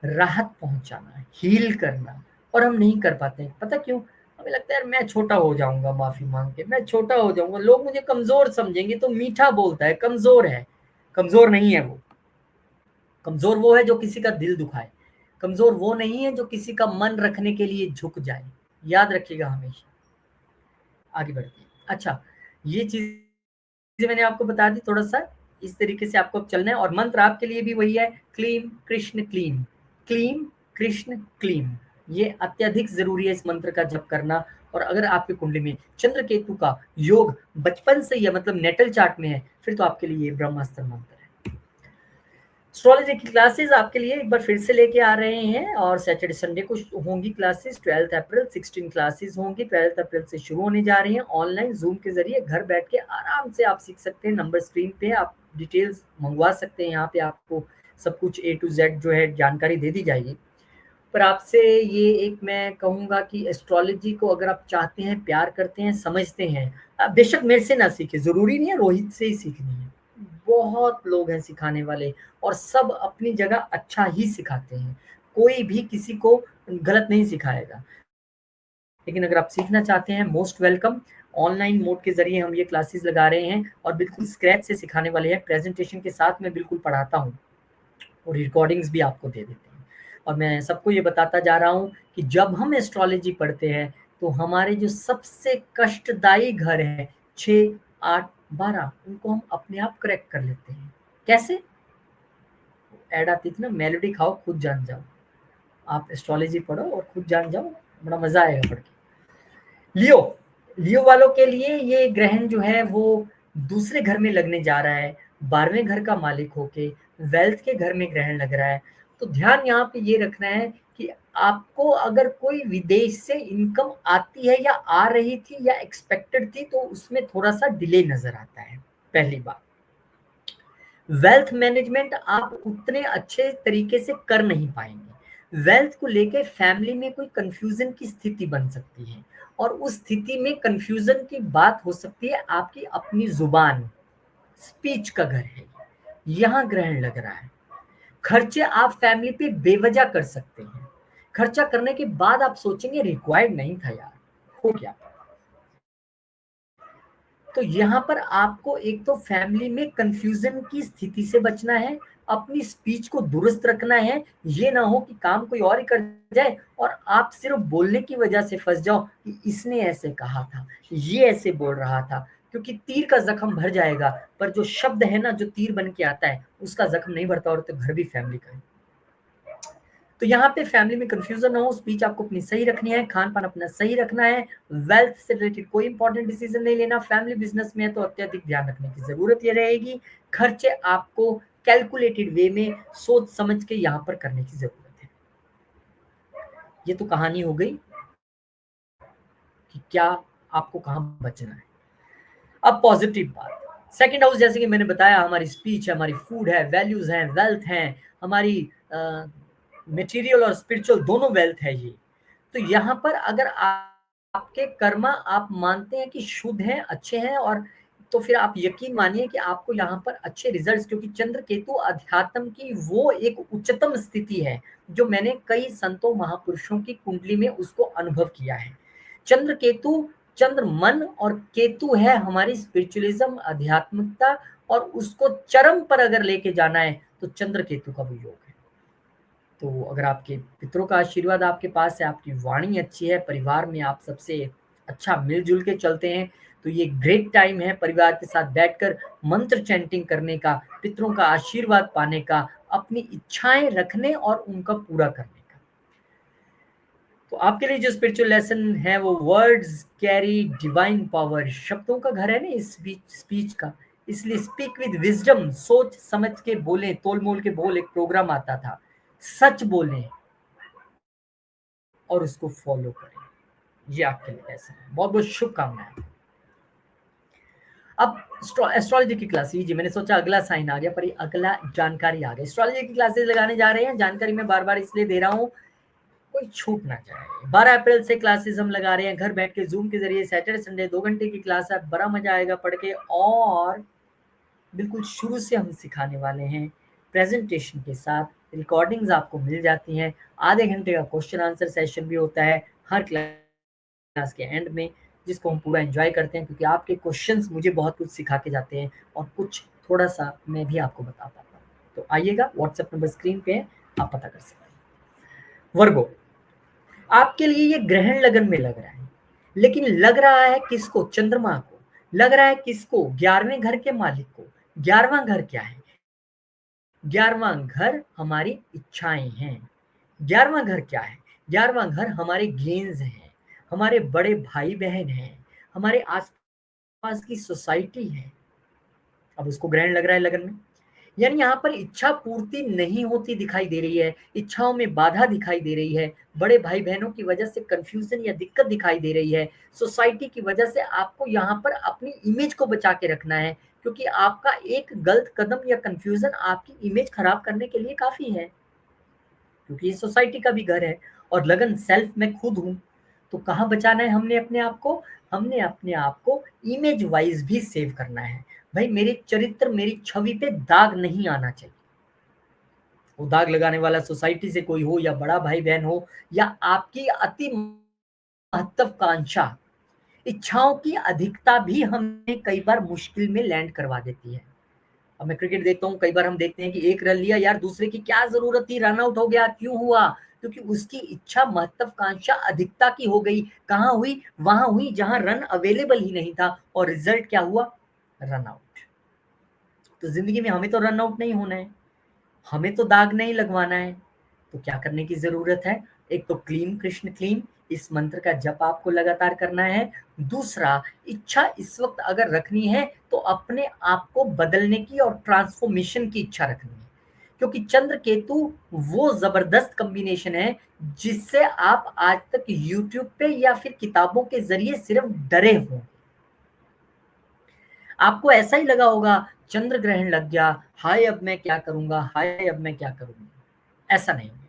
राहत पहुँचाना, हील करना, और हम नहीं कर पाते हैं। पता क्यों? हमें लगता है यार मैं छोटा हो जाऊँगा माफ़ी माँग के, मैं छोटा हो जाऊँगा, लोग मुझे कमज़ोर समझेंगे, तो मीठा बोलता है, कमज़ोर है। कमज़ोर नहीं है वो। कमज़ोर वो है जो किसी का दिल दुखाए। कमज़ोर वो नहीं है जो किसी का मन रखने के लिए झुक जाए। याद रखिएगा हमेशा। आगे बढ़ते हैं। अच्छा, ये चीज़ें मैंने आपको बता दी थोड़ा-सा, इस तरीके से आपको अब चलना है, और मंत्र आपके लिए भी वही है, क्लीं कृष्ण क्लीं। क्लीं कृष्ण क्लीं। ये अत्यधिक ज़रूरी है इस मंत्र का जप करना। और अगर आपकी कुंडली में चंद्र केतु का योग बचपन से ही है, मतलब नेटल चार्ट में है, फिर तो आपके लिए ये ब्रह्मास्त्र मंत्र है। एस्ट्रोलॉजी की क्लासेस आपके लिए एक बार फिर से लेके आ रहे हैं, और सैटरडे संडे को होंगी क्लासेस। 12 अप्रैल 16 क्लासेस होंगी, 12 अप्रैल से शुरू होने जा रही हैं। ऑनलाइन जूम के जरिए घर बैठ के आराम से आप सीख सकते हैं। नंबर स्क्रीन पे, आप डिटेल्स मंगवा सकते हैं, यहाँ पे आपको सब कुछ ए टू जेड जो है जानकारी दे दी जाएगी। पर आपसे ये एक मैं कहूँगा कि एस्ट्रोलॉजी को अगर आप चाहते हैं, प्यार करते हैं, समझते हैं, बेशक मेरे से ना सीखें, ज़रूरी नहीं है रोहित से ही सीखनी है। बहुत लोग हैं सिखाने वाले, और सब अपनी जगह अच्छा ही सिखाते हैं। कोई भी किसी को गलत नहीं सिखाएगा। लेकिन अगर आप सीखना चाहते हैं, मोस्ट वेलकम। ऑनलाइन मोड के ज़रिए हम ये क्लासेस लगा रहे हैं, और बिल्कुल स्क्रैच से सिखाने वाले हैं। प्रेज़ेंटेशन के साथ मैं बिल्कुल पढ़ाता हूँ, और रिकॉर्डिंग्स भी आपको दे देते हैं। और मैं सबको ये बताता जा रहा हूँ कि जब हम एस्ट्रोलॉजी पढ़ते हैं, तो हमारे जो सबसे कष्टदायी घर हैं, 6, 8, 12, उनको हम अपने आप करेक्ट कर लेते हैं। कैसे? ऐड आती थी ना, मेलोडी खाओ खुद जान जाओ। आप एस्ट्रोलॉजी पढ़ो और खुद जान जाओ, बड़ा मज़ा आएगा पढ़ के। लियो, लियो वालों के लिए ये ग्रहण जो है वो दूसरे घर में लगने जा रहा है। 12वें घर का मालिक होके वेल्थ के घर में ग्रहण लग रहा है। तो ध्यान यहाँ पे ये रखना है कि आपको अगर कोई विदेश से इनकम आती है या आ रही थी या एक्सपेक्टेड थी तो उसमें थोड़ा-सा डिले नज़र आता है, पहली बात। वेल्थ मैनेजमेंट आप उतने अच्छे तरीके से कर नहीं पाएँगे। वेल्थ को लेके फैमिली में कोई कन्फ्यूज़न की स्थिति बन सकती है और उस स्थिति में कन्फ्यूज़न की बात हो सकती है आपकी अपनी ज़ुबान, स्पीच का घर है। यहाँ ग्रहण लग रहा है। खर्चे आप फैमिली पे बेवजह कर सकते हैं। खर्चा करने के बाद आप सोचेंगे रिक्वायर्ड नहीं था यार, हो गया। तो यहाँ पर आपको एक तो फैमिली में कन्फ्यूज़न की स्थिति से बचना है, अपनी स्पीच को दुरुस्त रखना है, ये ना हो कि काम कोई और ही कर जाए और आप सिर्फ़ बोलने की वजह से फँस जाओ कि इसने ऐसे कहा था, ये ऐसे बोल रहा था। क्योंकि तीर का ज़ख्म भर जाएगा, पर जो शब्द है ना, जो तीर बन के आता है, उसका ज़ख्म नहीं भरता और तो घर भी फैमिली का है। तो यहाँ पे फैमिली में कंफ्यूजन ना हो, स्पीच आपको अपनी सही रखनी है, खान-पान अपना सही रखना है, वेल्थ से रिलेटेड कोई इंपॉर्टेंट डिसीजन नहीं लेना, फैमिली बिज़नेस में है तो अत्यधिक ध्यान रखने की ज़रूरत ये रहेगी, खर्चे आपको कैलकुलेटेड वे में सोच समझ के यहाँ पर करने की ज़रूरत है। ये तो कहानी हो गई कि क्या आपको कहाँ बचना है। अब पॉजिटिव बात, सेकंड हाउस जैसे कि मैंने बताया हमारी स्पीच है, हमारी फूड है, वैल्यूज़ हैं, वेल्थ हैं, हमारी मटेरियल और स्पिरिचुअल दोनों वेल्थ है ये। तो यहाँ पर अगर आपके कर्मा आप मानते हैं कि शुद्ध हैं, अच्छे हैं और तो फिर आप यकीन मानिए कि आपको यहाँ पर अच्छे रिजल्ट्स, क्योंकि चंद्र केतु अध्यात्म की वो एक उच्चतम स्थिति है, जो मैंने कई संतों महापुरुषों की कुंडली में उसको अनुभव किया है। चंद्र केतु, चंद्र मन और केतु है हमारी स्पिरिचुअलिज्म, आध्यात्मिकता और उसको चरम पर अगर लेके जाना है, तो चंद्र केतु का वो योग है। तो अगर आपके पितरों का आशीर्वाद आपके पास है, आपकी वाणी अच्छी है, परिवार में आप सबसे अच्छा मिल-जुल के चलते हैं, तो ये ग्रेट टाइम है परिवार के साथ बैठकर मंत्र चैंटिंग करने का, पितरों का आशीर्वाद पाने का, अपनी इच्छाएँ रखने और उनका पूरा करने का। तो आपके लिए जो स्पिरिचुअल लेसन है वो वर्ड्स कैरी डिवाइन पावर, शब्दों का घर है ना इस स्पीच स्पीच का, इसलिए स्पीक विद विज़डम, सोच समझ के बोलें, तोल-मोल के बोल, एक प्रोग्राम आता था। सच बोलें और उसको फॉलो करें। ये आपके लिए लेसन है। बहुत-बहुत शुभकामनाएँ। अब एस्ट्रोलॉजी की क्लास लीजिए, मैंने सोचा अगला साइन आ गया, पर ये अगला जानकारी आ गई। एस्ट्रोलॉजी की क्लासेस लगाने जा रहे हैं, जानकारी मैं बार-बार इसलिए दे रहा हूँ, कोई छूट ना जाए। 12 अप्रैल से क्लासेस हम लगा रहे हैं, घर बैठ के ज़ूम के ज़रिए सैटरडे, संडे 2 घंटे की क्लास है, बड़ा मज़ा आएगा पढ़ के और बिल्कुल शुरू से हम सिखाने वाले हैं, प्रेज़ेंटेशन के साथ, रिकॉर्डिंग्स आपको मिल जाती हैं, आधे घंटे का क्वेश्चन आंसर सेशन भी होता है, हर क्लास के एंड में, जिसको हम पूरा एन्जॉय करते हैं क्योंकि आपके क्वेश्चंस मुझे बहुत कुछ सिखा के जाते हैं और कुछ थोड़ा-सा मैं भी आपको बता पाता हूँ। तो आइएगा, व्हाट्सएप नंबर स्क्रीन पे है, आप पता कर सकते हैं। वर्गो, आपके लिए ये ग्रहण लगन में लग रहा है, लेकिन लग रहा है किसको? चंद्रमा को। लग रहा है किसको? 11वें घर के मालिक को। 11वां घर क्या है? 11वां घर हमारी इच्छाएँ हैं। 11वां घर क्या है? 11वां घर हमारे गेन्स हैं, हमारे बड़े भाई-बहन हैं, हमारे आस-पास की सोसाइटी है। अब उसको ग्रहण लग रहा है लगन में। यानी यहाँ पर इच्छा पूर्ति नहीं होती दिखाई दे रही है, इच्छाओं में बाधा दिखाई दे रही है, बड़े भाई-बहनों की वजह से कन्फ्यूज़न या दिक्कत दिखाई दे रही है, सोसाइटी की वजह से आपको यहाँ पर अपनी इमेज को बचा के रखना है, क्योंकि आपका एक गलत कदम या कन्फ्यूज़न आपकी इमेज खराब करने के लिए काफ़ी है। क्योंकि ये सोसाइटी का भी घर है और लगन सेल्फ मैं खुद हूँ। तो कहाँ बचाना है हमने अपने आप को? हमने अपने आप को इमेज वाइज़ भी सेव करना है। भई मेरे चरित्र, मेरी छवि पे दाग नहीं आना चाहिए। वो दाग लगाने वाला सोसाइटी से कोई हो या बड़ा भाई-बहन हो या आपकी अति महत्वाकांक्षा, इच्छाओं की अधिकता भी हमें कई बार मुश्किल में लैंड करवा देती है। अब मैं क्रिकेट देखता हूँ, कई बार हम देखते हैं कि एक रन लिया, यार दूसरे की क्या ज़रूरत थी, रन आउट हो गया, क्यों हुआ? क्योंकि उसकी इच्छा महत्वाकांक्षा अधिकता की हो गई। कहाँ हुई? वहाँ हुई जहाँ रन अवेलेबल ही नहीं था और रिज़ल्ट क्या हुआ? Run out. तो ज़िंदगी में हमें तो रन आउट नहीं होना है, हमें तो दाग नहीं लगवाना है। तो क्या करने की ज़रूरत है? एक तो क्लीम कृष्ण क्लीम, इस मंत्र का जप आपको लगातार करना है। दूसरा, इच्छा इस वक़्त अगर रखनी है तो अपने आप को बदलने की और ट्रांसफ़ॉर्मेशन की इच्छा रखनी है। क्योंकि चंद्र केतु वो जबरदस्त कॉम्बिनेशन है जिससे आप आज तक यूट्यूब पे या फिर किताबों के जरिए सिर्फ डरे हो। आपको ऐसा ही लगा होगा, चंद्र ग्रहण लग गया, हाय अब मैं क्या करूंगा, हाय अब मैं क्या करूंगा। ऐसा नहीं है।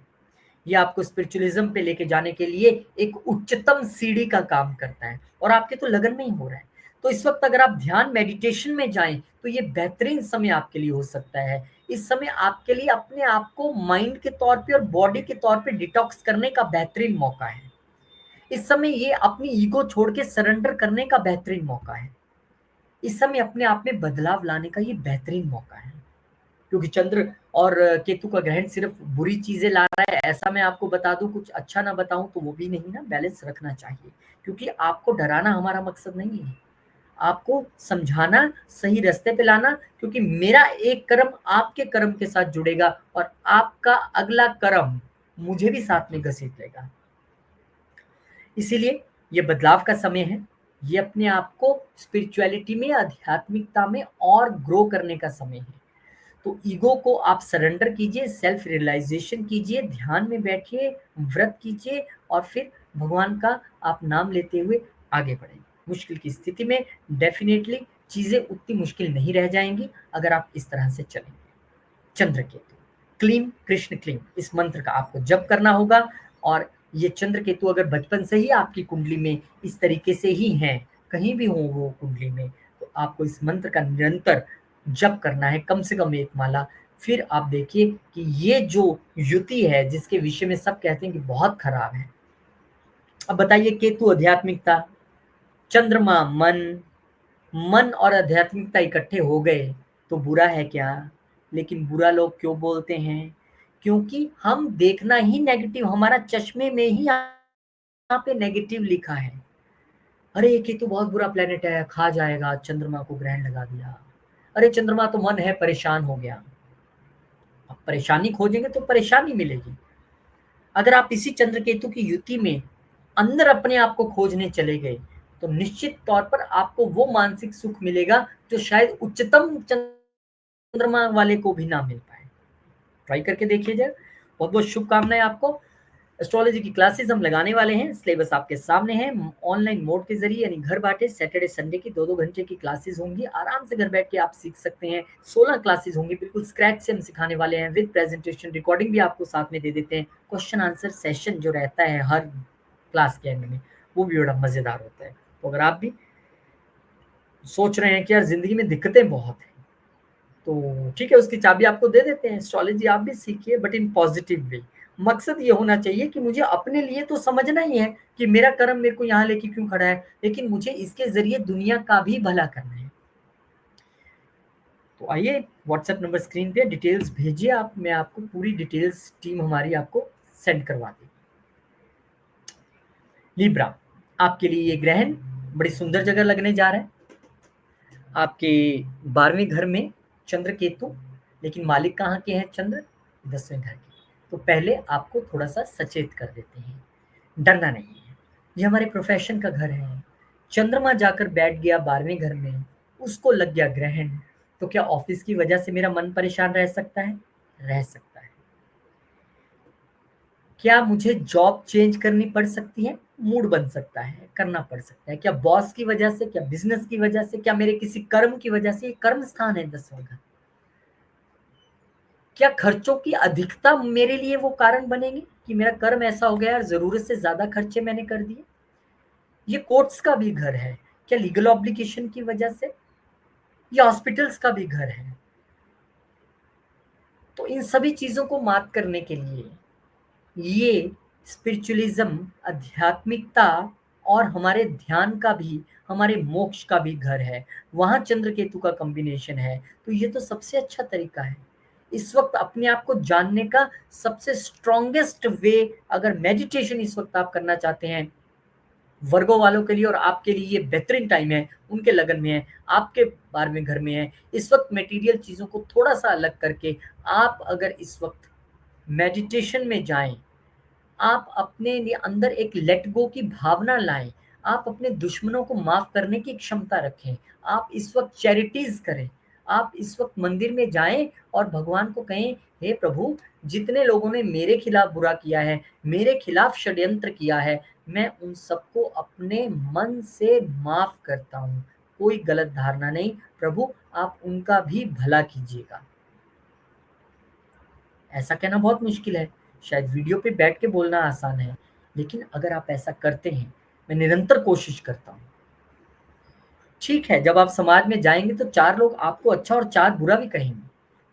ये आपको स्पिरिचुअलिज्म पे लेके जाने के लिए एक उच्चतम सीढ़ी का काम करता है और आपके तो लगन में ही हो रहा है। तो इस वक्त अगर आप ध्यान मेडिटेशन में जाएं तो ये बेहतरीन समय आपके लिए हो सकता है। इस समय आपके लिए अपने आप को माइंड के तौर पे और बॉडी के तौर पे डिटॉक्स करने का बेहतरीन मौका है। इस समय ये अपनी ईगो छोड़ के सरेंडर करने का बेहतरीन मौका है। इस समय अपने आप में बदलाव लाने का ये बेहतरीन मौका है। क्योंकि चंद्र और केतु का ग्रहण सिर्फ बुरी चीजें ला रहा है ऐसा मैं आपको बता दूं, कुछ अच्छा ना बताऊं तो वो भी नहीं ना, बैलेंस रखना चाहिए। क्योंकि आपको डराना हमारा मकसद नहीं है, आपको समझाना, सही रास्ते पे लाना। क्योंकि मेरा एक कर्म आपके कर्म के साथ जुड़ेगा और आपका अगला कर्म मुझे भी साथ में घसीट लेगा। इसीलिए ये बदलाव का समय है। ये अपने आप को स्पिरिचुअलिटी में, आध्यात्मिकता में और ग्रो करने का समय है। तो ईगो को आप सरेंडर कीजिए, सेल्फ रियलाइजेशन कीजिए, ध्यान में बैठिए, व्रत कीजिए और फिर भगवान का आप नाम लेते हुए आगे बढ़ें। मुश्किल की स्थिति में डेफिनेटली चीजें उतनी मुश्किल नहीं रह जाएंगी अगर आप इस तरह से चलेंगे। चंद्र केतु, क्लीम कृष्ण क्लीम, इस मंत्र का आपको जप करना होगा। और ये चंद्र केतु अगर बचपन से ही आपकी कुंडली में इस तरीके से ही हैं, कहीं भी हो वो कुंडली में, तो आपको इस मंत्र का निरंतर जप करना है, कम से कम एक माला। फिर आप देखिए कि ये जो युति है जिसके विषय में सब कहते हैं कि बहुत खराब है। अब बताइए, केतु आध्यात्मिकता, चंद्रमा मन, मन और आध्यात्मिकता इकट्ठे हो गए तो बुरा है क्या? लेकिन बुरा लोग क्यों बोलते हैं? क्योंकि हम देखना ही नेगेटिव, हमारा चश्मे में ही यहाँ पे नेगेटिव लिखा है। अरे ये तो बहुत बुरा प्लेनेट है, खा जाएगा, चंद्रमा को ग्रहण लगा दिया। अरे चंद्रमा तो मन है, परेशान हो गया। अब परेशानी खोजेंगे तो परेशानी मिलेगी। अगर आप इसी चंद्र केतु की युति में अंदर अपने आप को खोजने चले गए तो निश्चित तौर पर आपको वो मानसिक सुख मिलेगा जो शायद उच्चतम चंद्रमा वाले को भी ना मिल पाए। ट्राई करके देखिए जरा। बहुत बहुत शुभकामनाएं आपको। एस्ट्रोलॉजी की क्लासेस हम लगाने वाले हैं, सिलेबस आपके सामने है। ऑनलाइन मोड के जरिए यानी घर बैठे सैटरडे संडे की 2-2 घंटे की क्लासेस होंगी, आराम से घर बैठ के आप सीख सकते हैं। 16 क्लासेस होंगी, बिल्कुल स्क्रैच से हम सिखाने वाले हैं, विद प्रेजेंटेशन रिकॉर्डिंग भी आपको साथ में दे देते हैं। क्वेश्चन आंसर सेशन जो रहता है हर क्लास के एंड में, वो भी बड़ा मजेदार होता है। तो अगर आप भी सोच रहे हैं कि यार जिंदगी में दिक्कतें बहुत हैं, तो ठीक है, उसकी चाबी आपको दे देते हैं। एस्ट्रोलॉजी आप भी सीखिए, बट इन पॉजिटिव वे। मकसद ये होना चाहिए कि मुझे अपने लिए तो समझना ही है कि मेरा कर्म मेरे को यहाँ लेके क्यों खड़ा है, लेकिन मुझे इसके जरिए दुनिया का भी भला करना है। तो आइए, व्हाट्सएप नंबर स्क्रीन पे, डिटेल्स भेजिए आप, मैं आपको पूरी डिटेल्स टीम हमारी आपको सेंड करवा देगी। लिब्रा, आपके लिए ये ग्रहण बड़ी सुंदर जगह लगने जा रहा है। आपके 12वें घर में चंद्र केतु, लेकिन मालिक कहाँ के हैं चंद्र? 10वें घर के। तो पहले आपको थोड़ा सा सचेत कर देते हैं, डरना नहीं है। ये हमारे प्रोफेशन का घर है। चंद्रमा जाकर बैठ गया 12वें घर में, उसको लग गया ग्रहण। तो क्या ऑफिस की वजह से मेरा मन परेशान रह सकता है? रह सकता है। क्या मुझे जॉब चेंज करनी पड़ सकती है? मूड बन सकता है, करना पड़ सकता है। क्या बॉस की वजह से, क्या बिजनेस की वजह से, क्या मेरे किसी कर्म की वजह से? ये कर्म स्थान है 10वां घर। क्या खर्चों की अधिकता मेरे लिए वो कारण बनेंगे कि मेरा कर्म ऐसा हो गया यार, जरूरत से ज्यादा खर्चे मैंने कर दिए? ये कोर्ट्स का भी घर है। क्या लीगल ऑब्लिगेशन की वजह से? ये हॉस्पिटल्स का भी घर है। तो इन सभी चीजों को मात करने के लिए ये स्पिरिचुअलिज्म, आध्यात्मिकता और हमारे ध्यान का भी, हमारे मोक्ष का भी घर है। वहां चंद्र केतु का कॉम्बिनेशन है। तो ये तो सबसे अच्छा तरीका है इस वक्त अपने आप को जानने का। सबसे स्ट्रॉन्गेस्ट वे, अगर मेडिटेशन इस वक्त आप करना चाहते हैं, वर्गों वालों के लिए और आपके लिए ये बेहतरीन टाइम है। उनके लगन में है, आपके 12वें घर में है। इस वक्त मटेरियल चीजों को थोड़ा सा अलग करके आप अगर इस वक्त मेडिटेशन में जाएं, आप अपने लिए अंदर एक लेट गो की भावना लाएं, आप अपने दुश्मनों को माफ करने की क्षमता रखें, आप इस वक्त चैरिटीज करें, आप इस वक्त मंदिर में जाएं और भगवान को कहें हे प्रभु, जितने लोगों ने मेरे खिलाफ बुरा किया है, मेरे खिलाफ षड्यंत्र किया है, मैं उन सबको अपने मन से माफ करता हूँ। कोई गलत धारणा नहीं, प्रभु आप उनका भी भला कीजिएगा। ऐसा कहना बहुत मुश्किल है, शायद वीडियो पे बैठ के बोलना आसान है, लेकिन अगर आप ऐसा करते हैं, मैं निरंतर कोशिश करता हूँ। ठीक है, जब आप समाज में जाएँगे तो 4 लोग आपको अच्छा और 4 बुरा भी कहेंगे।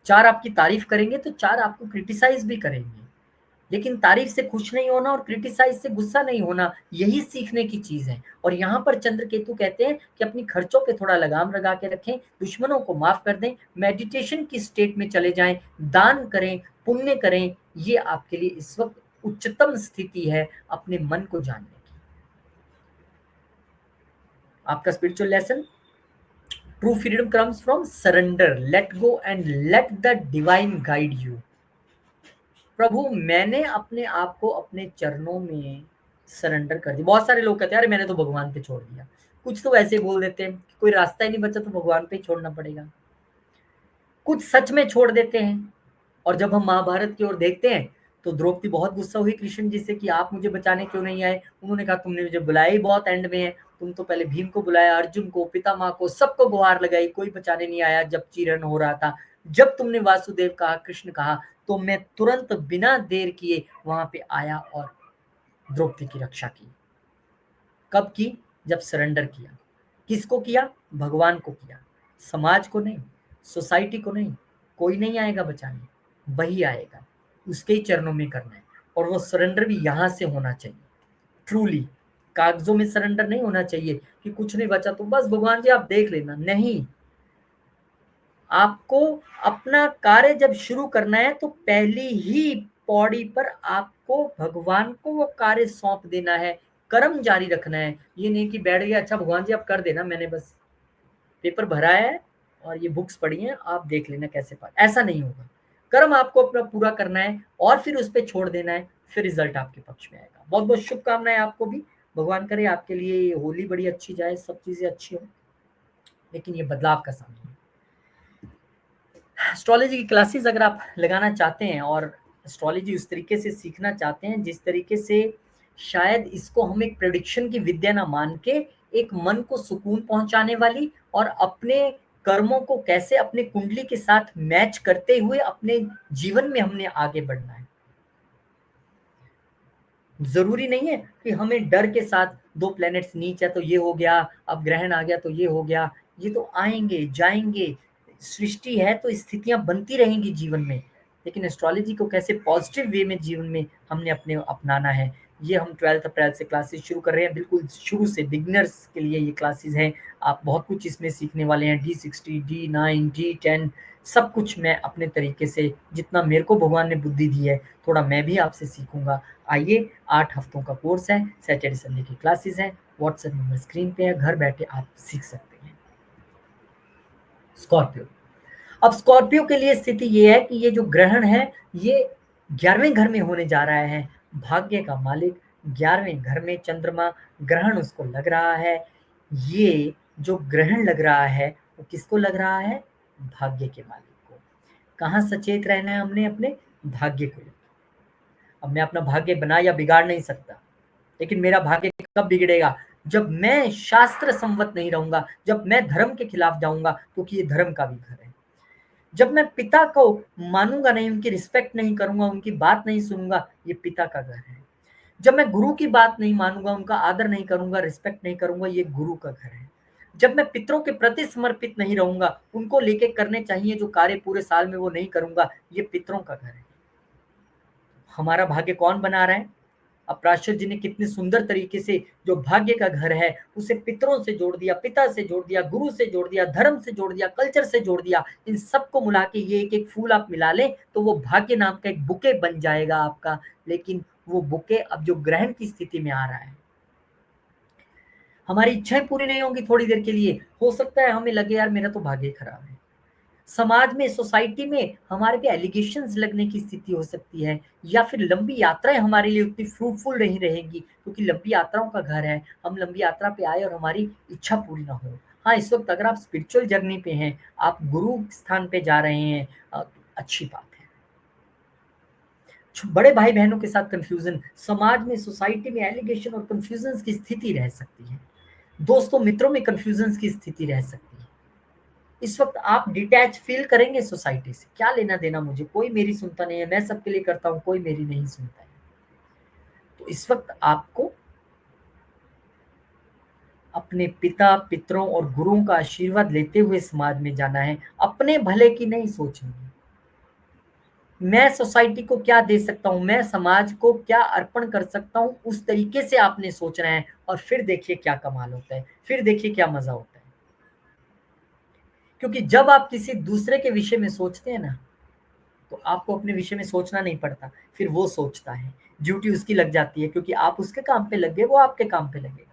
4 आपकी तारीफ़ करेंगे तो 4 आपको क्रिटिसाइज़ भी करेंगे। लेकिन तारीफ़ से खुश नहीं होना और क्रिटिसाइज़ से गुस्सा नहीं होना, यही सीखने की चीज़ है। और यहाँ पर चंद्रकेतु कहते हैं कि अपनी खर्चों पे थोड़ा लगाम लगा के रखें, दुश्मनों को माफ़ कर दें, मेडिटेशन की स्टेट में चले जाएँ, दान करें, पुण्य करें, ये आपके लिए इस वक़्त उच्चतम स्थिति है अपने मन को जानने की। आपका spiritual lesson, true freedom comes from surrender, let go and let the divine guide you. प्रभु मैंने अपने आप को अपने चरणों में सरेंडर कर दिया। बहुत सारे लोग कहते हैं अरे मैंने तो भगवान पे छोड़ दिया। कुछ तो ऐसे बोल देते हैं कि कोई रास्ता ही नहीं बचा तो भगवान पे ही छोड़ना पड़ेगा। कुछ सच में छोड़ देते हैं। और जब हम महाभारत की ओर देखते हैं तो द्रौपदी बहुत गुस्सा हुई कृष्ण जी से कि आप मुझे बचाने क्यों नहीं आए। उन्होंने कहा तुमने मुझे बुलाया ही बहुत एंड में है, तुम तो पहले भीम को बुलाया, अर्जुन को, पितामह को, सबको गुहार लगाई, कोई बचाने नहीं आया जब चीरन हो रहा था। जब तुमने वासुदेव कहा, कृष्ण कहा, तो मैं तुरंत बिना देर किए वहां पे आया और द्रौपदी की रक्षा की। कब की? जब सरेंडर किया। किसको किया? भगवान को किया, समाज को नहीं, सोसाइटी को नहीं। कोई नहीं आएगा बचाने, वही आएगा, उसके ही चरणों में करना है। और वो सरेंडर भी यहाँ से होना चाहिए, ट्रूली। कागजों में सरेंडर नहीं होना चाहिए कि कुछ नहीं बचा तो बस भगवान जी आप देख लेना, नहीं। आपको अपना कार्य जब शुरू करना है तो पहली ही पौड़ी पर आपको भगवान को वो कार्य सौंप देना है, कर्म जारी रखना है। ये नहीं कि बैठ गया, अच्छा भगवान जी आप कर देना, मैंने बस पेपर भरा है और ये बुक्स पढ़ी हैं, आप देख लेना कैसे पास। ऐसा नहीं होगा। कर्म आपको अपना पूरा करना है और फिर उस पे छोड़ देना है, फिर रिजल्ट आपके पक्ष में आएगा। बहुत बहुत शुभकामनाएं आपको भी। भगवान करे आपके लिए ये होली बड़ी अच्छी जाए, सब चीजें अच्छी हो, लेकिन ये बदलाव का समय है। एस्ट्रोलॉजी की क्लासेस अगर आप लगाना चाहते हैं और एस्ट्रोलॉजी उस तरीके से सीखना चाहते हैं जिस तरीके से शायद इसको हम एक प्रेडिक्शन की विद्या ना मान के एक मन को सुकून पहुंचाने वाली और अपने कर्मों को कैसे अपने कुंडली के साथ मैच करते हुए अपने जीवन में हमने आगे बढ़ना है। जरूरी नहीं है कि हमें डर के साथ दो प्लैनेट्स नीच है तो ये हो गया, अब ग्रहण आ गया तो ये हो गया। ये तो आएंगे जाएंगे, सृष्टि है तो स्थितियां बनती रहेंगी जीवन में। लेकिन एस्ट्रोलॉजी को कैसे पॉजिटिव वे में जीवन में हमने अपने अपनाना है, ये हम 12 अप्रैल से क्लासेस शुरू कर रहे हैं। बिल्कुल शुरू से बिगिनर्स के लिए ये क्लासेस हैं। आप बहुत कुछ इसमें सीखने वाले हैं, D60 D9 D10, सब कुछ मैं अपने तरीके से जितना मेरे को भगवान ने बुद्धि दी है थोड़ा मैं भी आपसे सीखूंगा। आइए, 8 हफ्तों का कोर्स है, सैटरडे संडे की क्लासेस हैं, व्हाट्सएप नंबर स्क्रीन पे है, घर बैठे आप सीख सकते हैं। स्कॉर्पियो। अब स्कॉर्पियो के लिए स्थिति ये है कि ये जो ग्रहण है ये 11वें घर में होने जा रहा है। भाग्य का मालिक 11वें घर में चंद्रमा, ग्रहण उसको लग रहा है। ये जो ग्रहण लग रहा है वो किसको लग रहा है? भाग्य के मालिक को। कहाँ सचेत रहना है हमने? अपने भाग्य को लेकर। अब मैं अपना भाग्य बना या बिगाड़ नहीं सकता, लेकिन मेरा भाग्य कब बिगड़ेगा? जब मैं शास्त्र संवत नहीं रहूंगा, जब मैं धर्म के खिलाफ जाऊंगा, क्योंकि ये धर्म का भी घर है। जब मैं पिता को मानूंगा नहीं, उनकी रिस्पेक्ट नहीं करूंगा, उनकी बात नहीं सुनूंगा, ये पिता का घर है। जब मैं गुरु की बात नहीं मानूंगा, उनका आदर नहीं करूंगा, रिस्पेक्ट नहीं करूंगा, ये गुरु का घर है। जब मैं पितरों के प्रति समर्पित नहीं रहूंगा, उनको लेके करने चाहिए जो कार्य पूरे साल में वो नहीं करूंगा, ये पितरों का घर है। हमारा भाग्य कौन बना रहा है? अपराशर जी ने कितने सुंदर तरीके से जो भाग्य का घर है उसे पितरों से जोड़ दिया, पिता से जोड़ दिया, गुरु से जोड़ दिया, धर्म से जोड़ दिया, कल्चर से जोड़ दिया। इन सबको मिला के ये एक एक फूल आप मिला लें तो वो भाग्य नाम का एक बुके बन जाएगा आपका। लेकिन वो बुके अब जो ग्रहण की स्थिति में आ रहा है, हमारी इच्छाएं पूरी नहीं होंगी थोड़ी देर के लिए। हो सकता है हमें लगे यार मेरा तो भाग्य खराब है। समाज में, सोसाइटी में हमारे पे एलिगेशंस लगने की स्थिति हो सकती है, या फिर लंबी यात्राएं हमारे लिए उतनी फ्रूटफुल नहीं रहेंगी, क्योंकि लंबी यात्राओं का घर है। हम लंबी यात्रा पे आए और हमारी इच्छा पूरी ना हो। हाँ, इस वक्त अगर आप स्पिरिचुअल जर्नी पे हैं, आप गुरु स्थान पे जा रहे हैं, अच्छी बात है। बड़े भाई बहनों के साथ कंफ्यूजन, समाज में, सोसाइटी में एलिगेशन और कंफ्यूजन की स्थिति रह सकती है। दोस्तों मित्रों में कंफ्यूजन की स्थिति रह सकती है। इस वक्त आप डिटैच फील करेंगे सोसाइटी से, क्या लेना देना मुझे, कोई मेरी सुनता नहीं है, मैं सबके लिए करता हूँ, कोई मेरी नहीं सुनता है। तो इस वक्त आपको अपने पिता, पितरों और गुरुओं का आशीर्वाद लेते हुए समाज में जाना है, अपने भले की नहीं सोचनी है। मैं सोसाइटी को क्या दे सकता हूँ, मैं समाज को क्या अर्पण कर सकता हूँ, उस तरीके से आपने सोचना है। और फिर देखिए क्या कमाल होता है, फिर देखिए क्या मजा होता है। क्योंकि जब आप किसी दूसरे के विषय में सोचते हैं ना, तो आपको अपने विषय में सोचना नहीं पड़ता, फिर वो सोचता है, ड्यूटी उसकी लग जाती है, क्योंकि आप उसके काम पे लग गए, वो आपके काम पे लगेगा।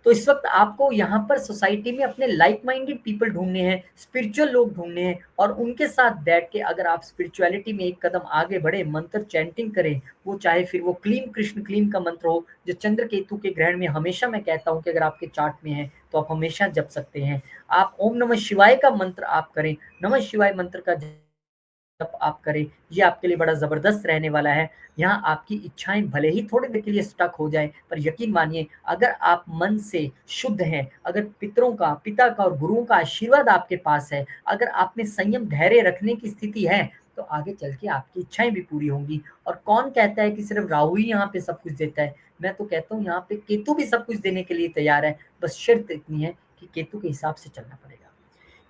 तो इस वक्त आपको यहाँ पर सोसाइटी में अपने लाइक माइंडेड पीपल ढूंढने हैं, स्पिरिचुअल लोग ढूंढने हैं, और उनके साथ बैठ के अगर आप स्पिरिचुअलिटी में एक कदम आगे बढ़े, मंत्र चैंटिंग करें, वो चाहे फिर वो क्लीम कृष्ण क्लीम का मंत्र हो, जो चंद्र केतु के ग्रहण में हमेशा मैं कहता हूँ कि अगर आपके चार्ट में है तो आप हमेशा जप सकते हैं। आप ओम नमः शिवाय का मंत्र आप करें, नमः शिवाय मंत्र का जब आप करें, ये आपके लिए बड़ा ज़बरदस्त रहने वाला है। यहाँ आपकी इच्छाएँ भले ही थोड़ी देर के लिए स्टक हो जाएँ, पर यकीन मानिए अगर आप मन से शुद्ध हैं, अगर पितरों का, पिता का और गुरुओं का आशीर्वाद आपके पास है, अगर आप में संयम, धैर्य रखने की स्थिति है, तो आगे चल के आपकी इच्छाएँ भी पूरी होंगी। और कौन कहता है कि सिर्फ़ राहु ही यहाँ पे सब कुछ देता है? मैं तो कहता हूँ यहाँ पे केतु भी सब कुछ देने के लिए तैयार है, बस शर्त इतनी है कि केतु के हिसाब से चलना पड़ेगा।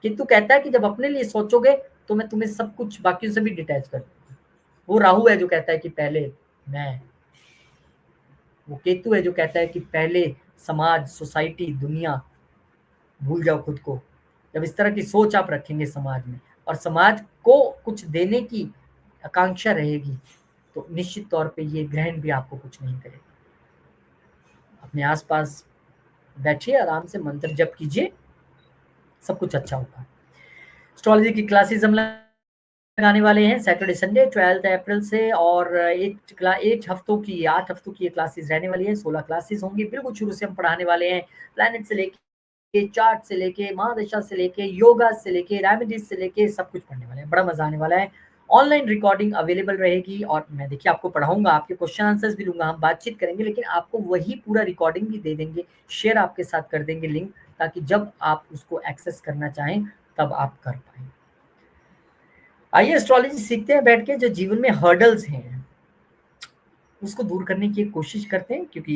किंतु कहता है कि जब अपने लिए सोचोगे तो मैं तुम्हें सब कुछ बाकियों से भी डिटैच कर दूंगा। वो राहु है जो कहता है कि पहले मैं, वो केतु है जो कहता है कि पहले समाज, सोसाइटी, दुनिया, भूल जाओ खुद को। जब इस तरह की सोच आप रखेंगे समाज में और समाज को कुछ देने की आकांक्षा रहेगी, तो निश्चित तौर पे ये ग्रहण भी आपको कुछ नहीं करेगा। अपने आसपास बैठिए, आराम से मंत्र जप कीजिए, सब कुछ अच्छा होगा। एस्ट्रोलॉजी की क्लासेस हम लगाने वाले हैं सैटरडे संडे 12 अप्रैल से, और 8 हफ्तों की ये क्लासेस रहने वाली है। 16 क्लासेस होंगी, बिल्कुल शुरू से हम पढ़ाने वाले हैं, प्लैनेट से लेके, चार्ट से लेके, महादशा से लेके, योगा से लेके, रेमेडीज से लेके, सब कुछ पढ़ने वाले हैं। बड़ा मजा आने वाला है। ऑनलाइन रिकॉर्डिंग अवेलेबल रहेगी, और मैं देखिए आपको पढ़ाऊंगा, आपके क्वेश्चन आंसर्स भी लूंगा, हम बातचीत करेंगे, लेकिन आपको वही पूरा रिकॉर्डिंग भी दे देंगे, शेयर आपके साथ कर देंगे लिंक, ताकि जब आप उसको एक्सेस करना चाहें तब आप कर पाएं। आइए एस्ट्रोलॉजी सीखते हैं बैठ के, जो जीवन में हर्डल्स हैं उसको दूर करने की कोशिश करते हैं, क्योंकि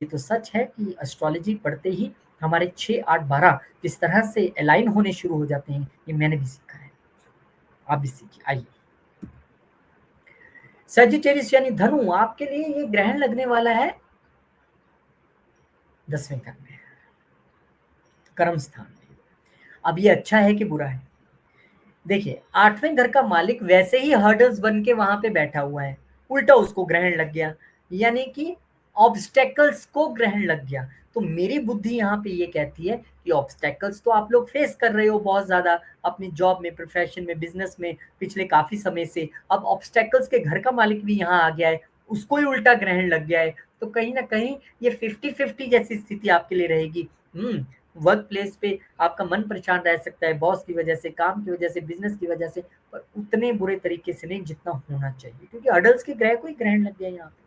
ये तो सच है कि एस्ट्रोलॉजी पढ़ते ही हमारे 6, 8, 12 किस तरह से अलाइन होने शुरू हो जाते हैं, ये मैंने भी सीखा है। आप भी सीखिए। आइए, सजिटेरियस यानी धनु, आपके लिए ये ग्रहण लगने वाला है 10वें घर में, कर्म स्थान में। अब ये अच्छा है कि बुरा है? देखिए, 8वें घर का मालिक वैसे ही हर्डल्स बन के वहां पे बैठा हुआ है, उल्टा उसको ग्रहण लग गया, यानी कि ऑब्स्टेकल्स को ग्रहण लग गया। तो मेरी बुद्धि यहाँ पे ये कहती है कि ऑब्स्टेकल्स तो आप लोग फेस कर रहे हो बहुत ज्यादा, अपनी जॉब में, प्रोफेशन में, बिजनेस में, पिछले काफी समय से। अब ऑब्स्टेकल्स के घर का मालिक भी यहाँ आ गया है, उसको ही उल्टा ग्रहण लग गया है, तो कहीं ना कहीं ये 50-50 जैसी स्थिति आपके लिए रहेगी। वर्क प्लेस पे आपका मन परेशान रह सकता है, बॉस की वजह से, काम की वजह से, बिजनेस की वजह से, पर उतने बुरे तरीके से नहीं जितना होना चाहिए, क्योंकि अडल्ट के ग्रह को ही ग्रहण लग गया यहाँ पे।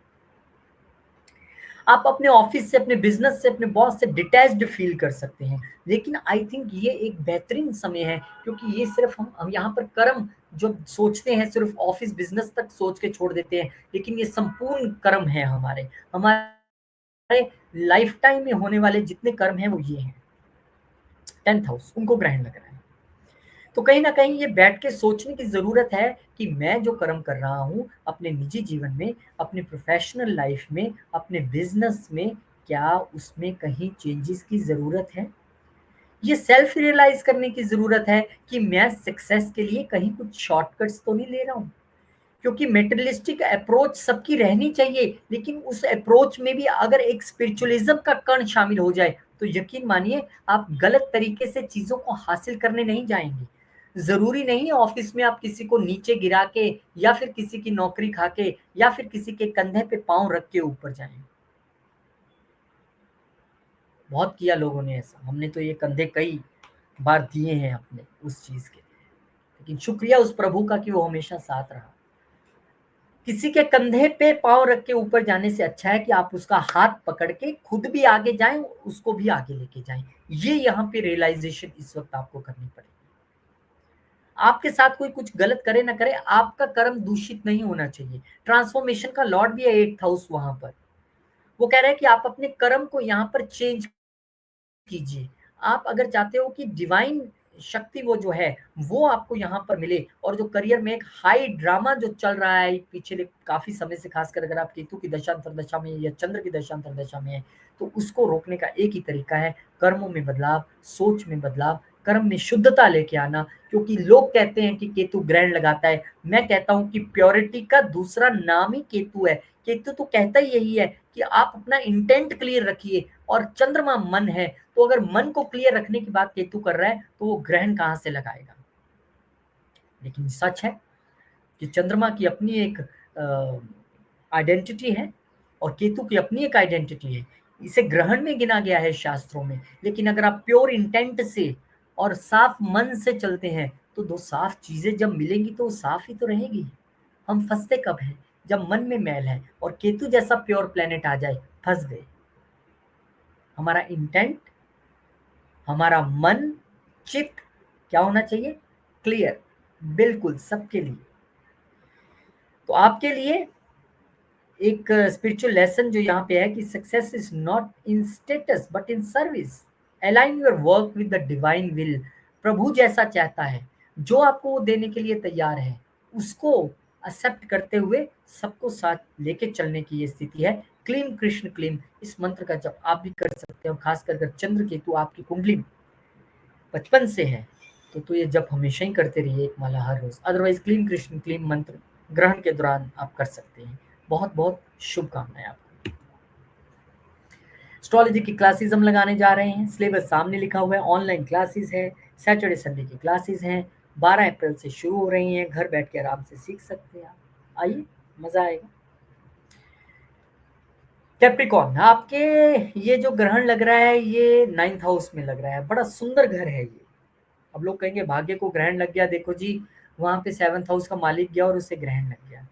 आप अपने ऑफिस से, अपने बिजनेस से, अपने बॉस से डिटैच्ड फील कर सकते हैं, लेकिन आई थिंक ये एक बेहतरीन समय है, क्योंकि ये सिर्फ हम यहाँ पर कर्म जो सोचते हैं सिर्फ ऑफिस बिजनेस तक सोच के छोड़ देते हैं, लेकिन ये संपूर्ण कर्म है हमारे हमारे लाइफ टाइम में होने वाले जितने कर्म हैं वो ये हैं। 10th हाउस उनको ग्रहण लग रहा है, तो कहीं ना कहीं ये बैठ के सोचने की जरूरत है कि मैं जो कर्म कर रहा हूँ अपने निजी जीवन में, अपने प्रोफेशनल लाइफ में, अपने बिजनेस में, क्या उसमें कहीं चेंजेस की जरूरत है। ये सेल्फ रियलाइज करने की जरूरत है कि मैं सक्सेस के लिए कहीं कुछ शॉर्टकट्स तो नहीं ले रहा हूँ, क्योंकि मेटेरियलिस्टिक अप्रोच सबकी रहनी चाहिए, लेकिन उस अप्रोच में भी अगर एक स्पिरिचुअलिज्म का कण शामिल हो जाए, तो यकीन मानिए आप गलत तरीके से चीजों को हासिल करने नहीं जाएंगे। जरूरी नहीं है ऑफिस में आप किसी को नीचे गिरा के, या फिर किसी की नौकरी खा के, या फिर किसी के कंधे पे पांव रख के ऊपर जाएं। बहुत किया लोगों ने ऐसा, हमने तो ये कंधे कई बार दिए हैं अपने उस चीज के लिए, लेकिन शुक्रिया उस प्रभु का कि वो हमेशा साथ रहा। किसी के कंधे पे पाँव रख के ऊपर जाने से अच्छा है कि आप उसका हाथ पकड़ के खुद भी आगे जाएँ, उसको भी आगे लेके जाएँ। ये यहाँ पे रियलाइज़ेशन इस वक़्त आपको करनी पड़ेगी। आपके साथ कोई कुछ गलत करे ना करे, आपका कर्म दूषित नहीं होना चाहिए। ट्रांसफॉर्मेशन का लॉर्ड भी है 8th हाउस वहाँ पर। वो कह रहा है कि आप अपने कर्म को यहाँ पर चेंज कीजिए। आप अगर चाहते हो कि डिवाइन शक्ति वो जो है, वो आपको यहाँ पर मिले और जो करियर में एक हाई ड्रामा जो चल रहा है पिछले काफ़ी समय से, ख़ासकर अगर आप केतु की दशा अंतर्दशा में या चंद्र की दशा अंतर्दशा में है, तो उसको रोकने का एक ही तरीका है, कर्मों में बदलाव, सोच में बदलाव, कर्म में शुद्धता लेके आना। क्योंकि लोग कहते हैं कि केतु ग्रहण लगाता है, मैं कहता हूँ कि प्योरिटी का दूसरा नाम ही केतु है। केतु तो कहता ही यही है कि आप अपना इंटेंट क्लियर रखिए और चंद्रमा मन है, तो अगर मन को क्लियर रखने की बात केतु कर रहा है, तो वो ग्रहण कहाँ से लगाएगा? लेकिन सच है कि चंद्रमा की अपनी एक आइडेंटिटी है और केतु की अपनी एक आइडेंटिटी है। इसे ग्रहण में गिना गया है शास्त्रों में, लेकिन अगर आप प्योर इंटेंट से और साफ मन से चलते हैं, तो 2 साफ चीज़ें जब मिलेंगी तो वो साफ ही तो रहेगी। हम फँसते कब हैं? जब मन में मैल है और केतु जैसा प्योर प्लैनेट आ जाए, फँस गए। हमारा इंटेंट, हमारा मन, चित्त क्या होना चाहिए? क्लियर, बिल्कुल सबके लिए। तो आपके लिए एक स्पिरिचुअल लेसन जो यहाँ पे है कि success is not in status but in service. Align your work with the divine will. प्रभु जैसा चाहता है, जो आपको वो देने के लिए तैयार है, उसको एक्सेप्ट करते हुए सबको साथ लेके चलने की ये स्थिति है। क्लीम कृष्ण क्लीम, इस मंत्र का जब आप भी कर सकते हो, खासकर अगर चंद्र केतु आपकी कुंडली में बचपन से है, तो ये जब हमेशा ही करते रहिए एक माला हर रोज। अदरवाइज क्लीम कृष्ण क्लीम मंत्र ग्रहण के दौरान आप कर सकते हैं। बहुत बहुत शुभकामनाएं आपको। एस्ट्रोलॉजी की क्लासेस हम लगाने जा रहे हैं, सिलेबस सामने लिखा हुआ है, ऑनलाइन क्लासेस है, सैटरडे संडे की क्लासेस हैं, 12 अप्रैल से शुरू हो रही हैं, घर बैठ के आराम से सीख सकते हैं आप। आइए, मजा आएगा। कैप्रिकॉर्न, आपके ये जो ग्रहण लग रहा है ये 9th हाउस में लग रहा है, बड़ा सुंदर घर है ये। अब लोग कहेंगे भाग्य को ग्रहण लग गया, देखो जी वहां पे 7th हाउस का मालिक गया और उसे ग्रहण लग गया।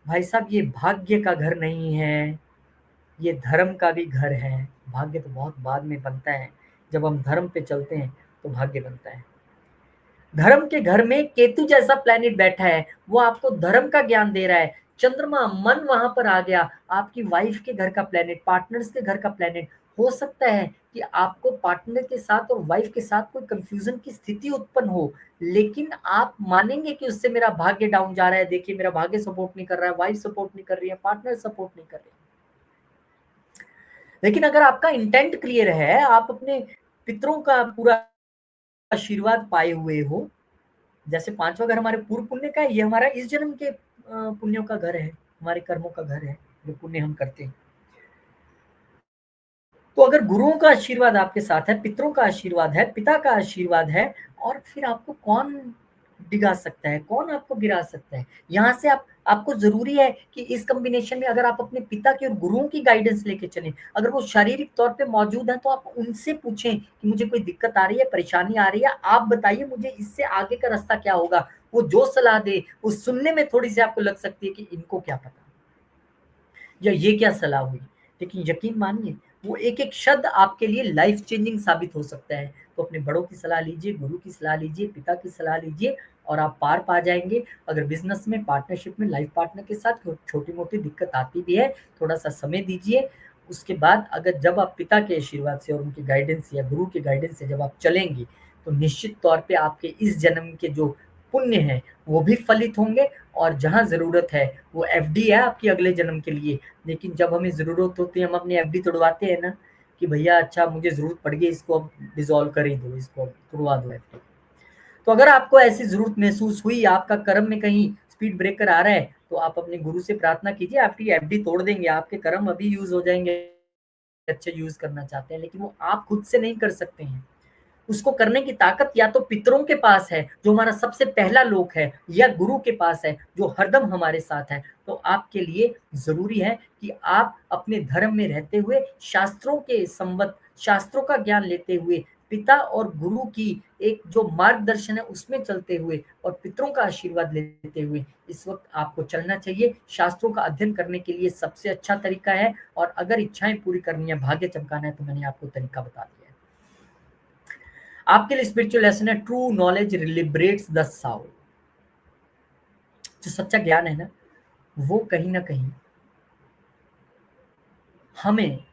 भाई साहब, ये भाग्य का घर नहीं है, ये धर्म का भी घर है। भाग्य तो बहुत बाद में बनता है, जब हम धर्म पे चलते हैं तो भाग्य बनता है। धर्म के घर में केतु जैसा प्लेनेट बैठा है, वो आपको धर्म का ज्ञान दे रहा है। चंद्रमा मन वहां पर आ गया, आपकी वाइफ के घर का प्लेनेट, पार्टनर्स के घर का प्लेनेट। हो सकता है कि आपको पार्टनर के साथ और वाइफ के साथ कोई कंफ्यूजन की स्थिति उत्पन्न हो, लेकिन आप मानेंगे कि उससे मेरा भाग्य डाउन जा रहा है, देखिए मेरा भाग्य सपोर्ट नहीं कर रहा है, वाइफ सपोर्ट नहीं कर रही है, पार्टनर सपोर्ट नहीं कर रहे हैं। लेकिन अगर आपका इंटेंट क्लियर है, आप अपने पितरों का पूरा आशीर्वाद पाए हुए हो, जैसे 5वां घर हमारे पूर्व पुण्य का है, ये हमारा इस जन्म के पुण्यों का घर है, हमारे कर्मों का घर है, जो पुण्य हम करते हैं। तो अगर गुरुओं का आशीर्वाद आपके साथ है, पितरों का आशीर्वाद है, पिता का आशीर्वाद है, और फिर आपको कौन डिगा सकता है, कौन आपको गिरा सकता है? यहाँ से आपको जरूरी है कि इस कॉम्बिनेशन में अगर आप अपने पिता के और गुरुओं की गाइडेंस लेके चलें, अगर वो शारीरिक तौर पे मौजूद हैं तो आप उनसे पूछें कि मुझे कोई दिक्कत आ रही है, परेशानी आ रही है, आप बताइए मुझे इससे आगे का रास्ता क्या होगा। वो जो सलाह दे वो सुनने में थोड़ी सी आपको लग सकती है कि इनको क्या पता, या ये क्या सलाह हुई, लेकिन यकीन मानिए वो एक-एक शब्द आपके लिए लाइफ चेंजिंग साबित हो सकता है। तो अपने बड़ों की सलाह लीजिए, गुरु की सलाह लीजिए, पिता की सलाह लीजिए और आप पार पा जाएँगे। अगर बिज़नेस में, पार्टनरशिप में, लाइफ पार्टनर के साथ छोटी-मोटी दिक्कत आती भी है, थोड़ा-सा समय दीजिए। उसके बाद अगर जब आप पिता के आशीर्वाद से और उनकी गाइडेंस या गुरु के गाइडेंस से जब आप चलेंगे, तो निश्चित तौर पे आपके इस जन्म के जो पुण्य हैं, वो भी फलित होंगे और जहाँ ज़रूरत है, वो एफडी है आपकी अगले जन्म के लिए। लेकिन जब हमें ज़रूरत होती है, हम अपनी एफडी तुड़वाते हैं ना कि भैया अच्छा मुझे ज़रूरत पड़ गई, इसको अब डिसॉल्व कर ही दो, इसको अब तुड़वा दो एफडी। तो अगर आपको ऐसी ज़रूरत महसूस हुई, आपका कर्म में कहीं स्पीड ब्रेकर आ रहा है, तो आप अपने गुरु से प्रार्थना कीजिए, आपकी एफडी तोड़ देंगे, आपके कर्म अभी यूज़ हो जाएँगे, अच्छे यूज़ करना चाहते हैं, लेकिन वो आप खुद से नहीं कर सकते हैं। उसको करने की ताकत या तो पितरों के पास है, जो हमारा सबसे पहला लोक है, या गुरु के पास है, जो हरदम हमारे साथ है। तो आपके लिए ज़रूरी है कि आप अपने धर्म में रहते हुए शास्त्रों के संबत, शास्त्रों का ज्ञान लेते हुए पिता और गुरु की एक जो मार्गदर्शन है उसमें चलते हुए और पितरों का आशीर्वाद लेते हुए इस वक्त आपको चलना चाहिए। शास्त्रों का अध्ययन करने के लिए सबसे अच्छा तरीका है, और अगर इच्छाएं पूरी करनी है, भाग्य चमकाना है, तो मैंने आपको तरीका बता दिया है। आपके लिए स्पिरिचुअल लेसन है, true knowledge liberates the Saul. जो सच्चा ज्ञान है ना, वो कहीं ना कहीं हमें,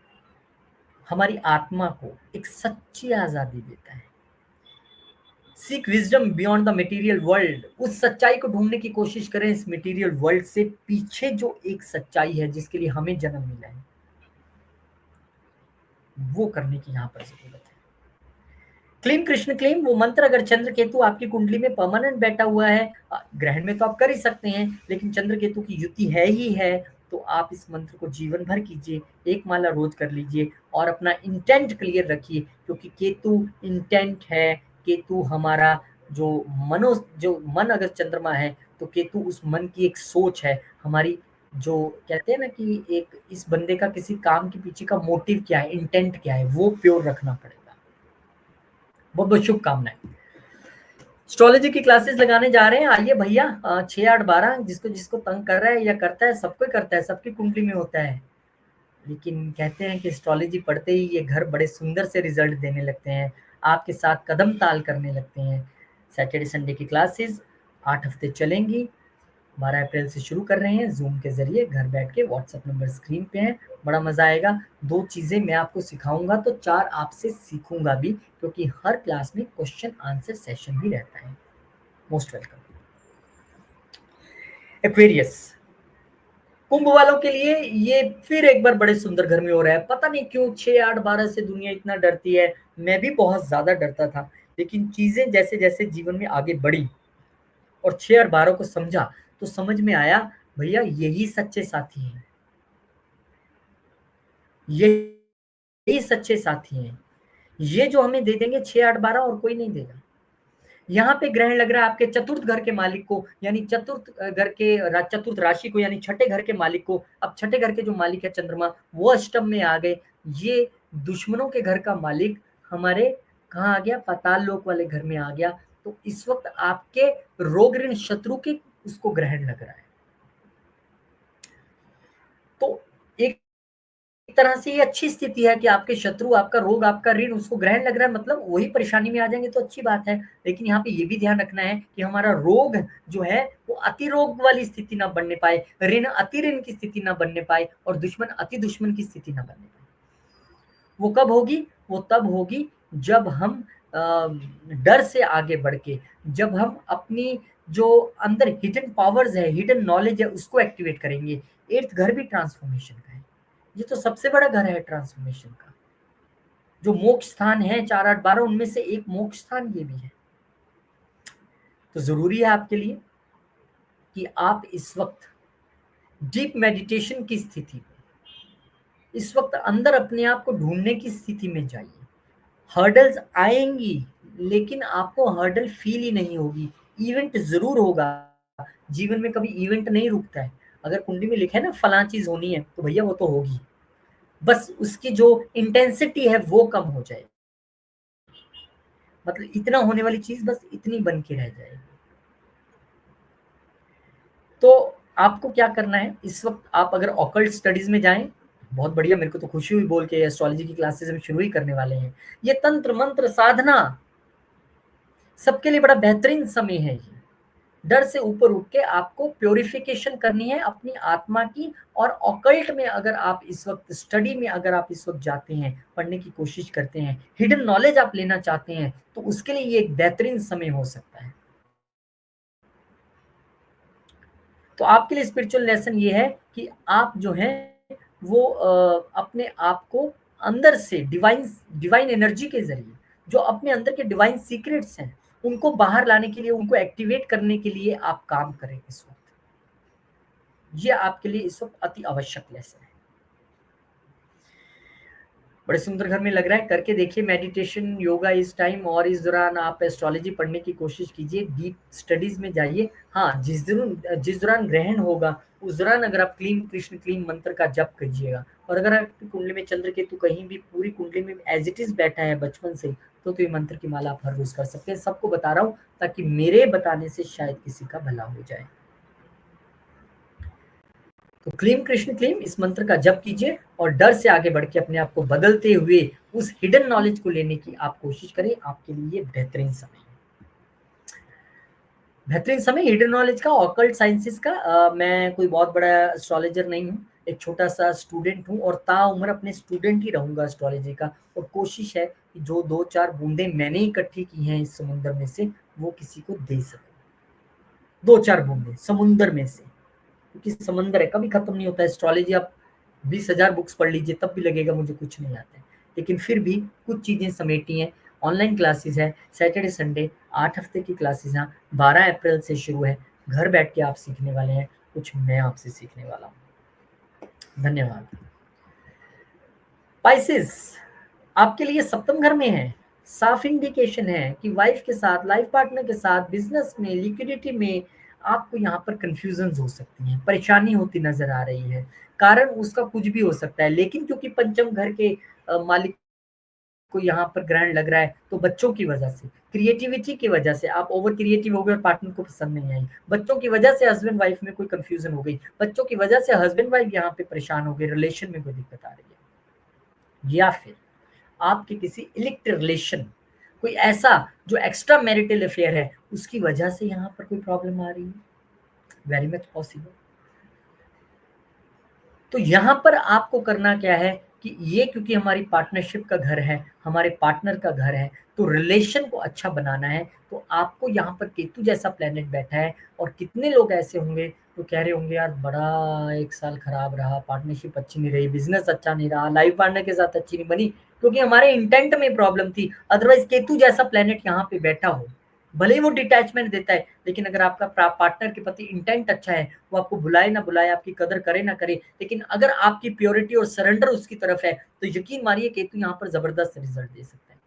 हमारी आत्मा को एक सच्ची आजादी देता है। Seek wisdom beyond the material world, उस सच्चाई को ढूंढने की कोशिश करें इस मटेरियल वर्ल्ड से पीछे जो एक सच्चाई है जिसके लिए हमें जन्म मिला है, वो करने की यहाँ पर जरूरत है। क्लीम कृष्ण क्लीम, वो मंत्र अगर चंद्र केतु आपकी कुंडली में परमानेंट बैठा हुआ है, ग्रहण में तो आप कर ही सकते हैं, लेकिन चंद्र केतु की युति है ही है, तो आप इस मंत्र को जीवन भर कीजिए, एक माला रोज कर लीजिए और अपना इंटेंट क्लियर रखिए, क्योंकि केतु इंटेंट है। केतु हमारा जो जो मन अगर चंद्रमा है तो केतु उस मन की एक सोच है हमारी। जो कहते हैं ना कि एक इस बंदे का किसी काम के पीछे का मोटिव क्या है, इंटेंट क्या है, वो प्योर रखना पड़ेगा। बहुत बहुत शुभकामनाएं। एस्ट्रोलॉजी की क्लासेस लगाने जा रहे हैं, आइए भैया। 6 8 12 जिसको जिसको तंग कर रहा है या करता है, सबको करता है, सबकी कुंडली में होता है। लेकिन कहते हैं कि एस्ट्रोलॉजी पढ़ते ही ये घर बड़े सुंदर से रिजल्ट देने लगते हैं, आपके साथ कदम ताल करने लगते हैं। सैटरडे संडे की क्लासेस 8 हफ्ते चलेंगी। 12 अप्रैल से शुरू कर रहे हैं जूम के जरिए, घर बैठ के। व्हाट्सएप नंबर स्क्रीन पे है, बड़ा मजा आएगा। 2 चीजें मैं आपको सिखाऊंगा तो 4 आपसे सीखूंगा भी, क्योंकि हर क्लास में क्वेश्चन आंसर सेशन भी रहता है। Most welcome. एक्वेरियस, कुंभ वालों के लिए ये फिर एक बार बड़े सुंदर घर में हो रहा है। पता नहीं क्यों 6 8 12 से दुनिया इतना डरती है, मैं भी बहुत ज्यादा डरता था, लेकिन चीजें जैसे जैसे जीवन में आगे बढ़ी और 6 और 12 को समझा तो समझ में आया भैया यही सच्चे साथी हैं, यही सच्चे साथी हैं। ये जो हमें दे देंगे 6 8 12 और कोई नहीं देगा। यहाँ पे ग्रहण लग रहा है आपके चतुर्थ घर के मालिक को, यानी चतुर्थ घर के चतुर्थ राशि को, यानी छठे घर के मालिक को। अब छठे घर के जो मालिक है चंद्रमा, वो अष्टम में आ गए। ये दुश्मनों के घर का मालिक हमारे कहाँ आ गया, पाताल लोक वाले घर में आ गया। तो इस वक्त आपके रोग ऋण शत्रु के उसको ग्रहण लग रहा है। तो एक तरह से ये अच्छी स्थिति है कि आपके शत्रु, आपका रोग, आपका ऋण उसको ग्रहण लग रहा है, मतलब वही परेशानी में आ जाएंगे तो अच्छी बात है। लेकिन यहाँ पे ये भी ध्यान रखना है कि हमारा रोग जो है वो अति रोग वाली स्थिति ना बनने पाए, ऋण अति ऋण की स्थिति ना बनने पाए, और दुश्मन अति दुश्मन की स्थिति ना बनने पाए। वो कब होगी? वो तब होगी जब हम डर से आगे बढ़ के, जब हम अपनी जो अंदर हिडन पावर्स है, हिडन नॉलेज है, उसको एक्टिवेट करेंगे। 8th घर भी ट्रांसफॉर्मेशन का है, ये तो सबसे बड़ा घर है ट्रांसफॉर्मेशन का। जो मोक्ष स्थान है 4 8 12 उनमें से एक मोक्ष स्थान ये भी है। तो जरूरी है आपके लिए कि आप इस वक्त डीप मेडिटेशन की स्थिति में, इस वक्त अंदर अपने आप को ढूंढने की स्थिति में जाइए। हर्डल्स आएंगी, लेकिन आपको हर्डल फील ही नहीं होगी। इवेंट जरूर होगा, जीवन में कभी इवेंट नहीं रुकता है। अगर कुंडली में लिखा है ना फलां चीज होनी है, तो भैया वो तो होगी, बस उसकी जो इंटेंसिटी है वो कम हो जाए। मतलब इतना होने वाली चीज बस इतनी बन के रह जाएगी। तो आपको क्या करना है इस वक्त, आप अगर ऑकल्ट स्टडीज में जाएं, बहुत बढ़िया, मेरे को तो खुशी हुई बोल के। एस्ट्रोलॉजी की क्लासेस हम शुरू ही करने वाले हैं। ये तंत्र मंत्र साधना सबके लिए बड़ा बेहतरीन समय है। ये डर से ऊपर उठ के आपको प्योरिफिकेशन करनी है अपनी आत्मा की। और ऑकल्ट में अगर आप इस वक्त स्टडी में, अगर आप इस वक्त जाते हैं, पढ़ने की कोशिश करते हैं, हिडन नॉलेज आप लेना चाहते हैं, तो उसके लिए ये एक बेहतरीन समय हो सकता है। तो आपके लिए स्पिरिचुअल लेसन ये है कि आप जो है वो अपने आप को अंदर से डिवाइन डिवाइन एनर्जी के जरिए, जो अपने अंदर के डिवाइन सीक्रेट्स हैं, उनको बाहर लाने के लिए, उनको एक्टिवेट करने के लिए आप काम करें इस वक्त। ये आपके लिए इस वक्त अति आवश्यक लेसन है। बड़े सुंदर घर में लग रहा है, करके देखिए मेडिटेशन, योगा इस टाइम। और इस दौरान आप एस्ट्रोलॉजी पढ़ने की कोशिश कीजिए, डीप स्टडीज में जाइए। हाँ, जिस दौरान ग्रहण होगा उस दौरान अगर आप क्लीम कृष्ण क्लीम मंत्र का जप कीजिएगा। और अगर आपकी कुंडली में चंद्र केतु कहीं भी पूरी कुंडली में एज इट इज बैठा है बचपन से, तो ये मंत्र की माला आप हर रोज कर सकते हैं। सबको बता रहा हूँ ताकि मेरे बताने से शायद किसी का भला हो जाए। तो क्लीम कृष्ण क्लीम इस मंत्र का जप कीजिए और डर से आगे बढ़ के अपने आप को बदलते हुए उस हिडन नॉलेज को लेने की आप कोशिश करें। आपके लिए ये बेहतरीन समय है। बेहतरीन समय हिडन नॉलेज का, ऑकल्ट साइंसेस का। मैं कोई बहुत बड़ा एस्ट्रोलॉजर नहीं हूँ, एक छोटा सा स्टूडेंट हूँ और ताउम्र अपने स्टूडेंट ही रहूंगा एस्ट्रोलॉजी का। और कोशिश है कि जो 2-4 बूंदे मैंने इकट्ठी की हैं इस समुंदर में से वो किसी को दे सकूं। 2-4 बूंदे समुंदर में से, क्योंकि समंदर है, कभी खत्म नहीं होता। एस्ट्रोलॉजी आप 20,000 बुक्स पढ़ लीजिए तब भी लगेगा मुझे कुछ नहीं आता है, लेकिन फिर भी कुछ चीजें समेटी हैं। ऑनलाइन क्लासेस है, सैटरडे संडे 8 हफ्ते की क्लासेस हैं, 12 अप्रैल से शुरू है। घर बैठ के आप सीखने वाले हैं, कुछ मैं आपसे सीखने वाला हूँ। धन्यवाद। पाइसेस, आपके लिए सप्तम घर में है, साफ इंडिकेशन है कि वाइफ के साथ, लाइफ पार्टनर के साथ, बिजनेस में, लिक्विडिटी में आपको यहाँ पर कंफ्यूजन हो सकती है, परेशानी होती नजर आ रही है। कारण उसका कुछ भी हो सकता है, लेकिन क्योंकि पंचम घर के मालिक को यहाँ पर ग्रहण लग रहा है, तो बच्चों की वजह से, क्रिएटिविटी की वजह से आप ओवर क्रिएटिव हो गए और पार्टनर को पसंद नहीं आई। बच्चों की वजह से हस्बैंड वाइफ में कोई कंफ्यूजन हो गई, बच्चों की वजह से हस्बैंड वाइफ यहाँ पे परेशान हो गए, रिलेशन में कोई दिक्कत आ रही है, या फिर आपके किसी इलिक्ट रिलेशन, कोई ऐसा जो एक्स्ट्रा मैरिटल अफेयर है, उसकी वजह से यहाँ पर कोई प्रॉब्लम आ रही है। Very much possible. तो यहाँ पर आपको करना क्या है कि ये, क्योंकि हमारी पार्टनरशिप का घर है, हमारे पार्टनर का घर है, तो रिलेशन को अच्छा बनाना है। तो आपको यहाँ पर केतु जैसा प्लेनेट बैठा है, और कितने लोग ऐसे होंगे तो कह रहे होंगे यार बड़ा 1 साल खराब रहा, पार्टनरशिप अच्छी नहीं रही, बिजनेस अच्छा नहीं रहा, लाइफ पार्टनर के साथ अच्छी नहीं बनी, क्योंकि हमारे इंटेंट में प्रॉब्लम थी। अदरवाइज केतु जैसा प्लेनेट यहाँ पे बैठा हो, भले ही वो डिटैचमेंट देता है, लेकिन अगर आपका पार्टनर के प्रति इंटेंट अच्छा है, वो आपको बुलाए ना बुलाए, आपकी कदर करे ना करे, लेकिन अगर आपकी प्योरिटी और सरेंडर उसकी तरफ है, तो यकीन मानिए केतु यहाँ पर जबरदस्त रिजल्ट दे सकता है।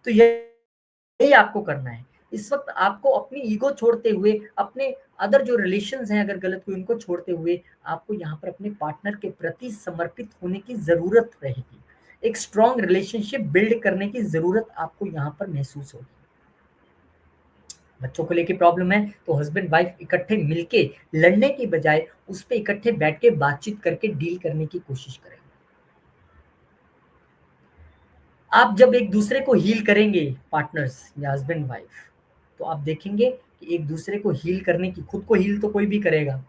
तो यही आपको करना है। इस वक्त आपको अपनी ईगो छोड़ते हुए, अपने अदर जो रिलेशंस हैं अगर गलत हुए उनको छोड़ते हुए, आपको यहाँ पर अपने पार्टनर के प्रति समर्पित होने की जरूरत रहेगी। एक स्ट्रॉन्ग रिलेशनशिप बिल्ड करने की जरूरत आपको यहाँ पर महसूस होगी। बच्चों को लेके प्रॉब्लम है तो हस्बैंड वाइफ इकट्ठे मिलके लड़ने की बजाय उस पे इकट्ठे बैठ के बातचीत करके डील करने की कोशिश करें। आप जब एक दूसरे को हील करेंगे, पार्टनर्स या हस्बैंड वाइफ, तो आप देखेंगे कि एक दूसरे को हील करने की, खुद को हील तो कोई भी करेगा,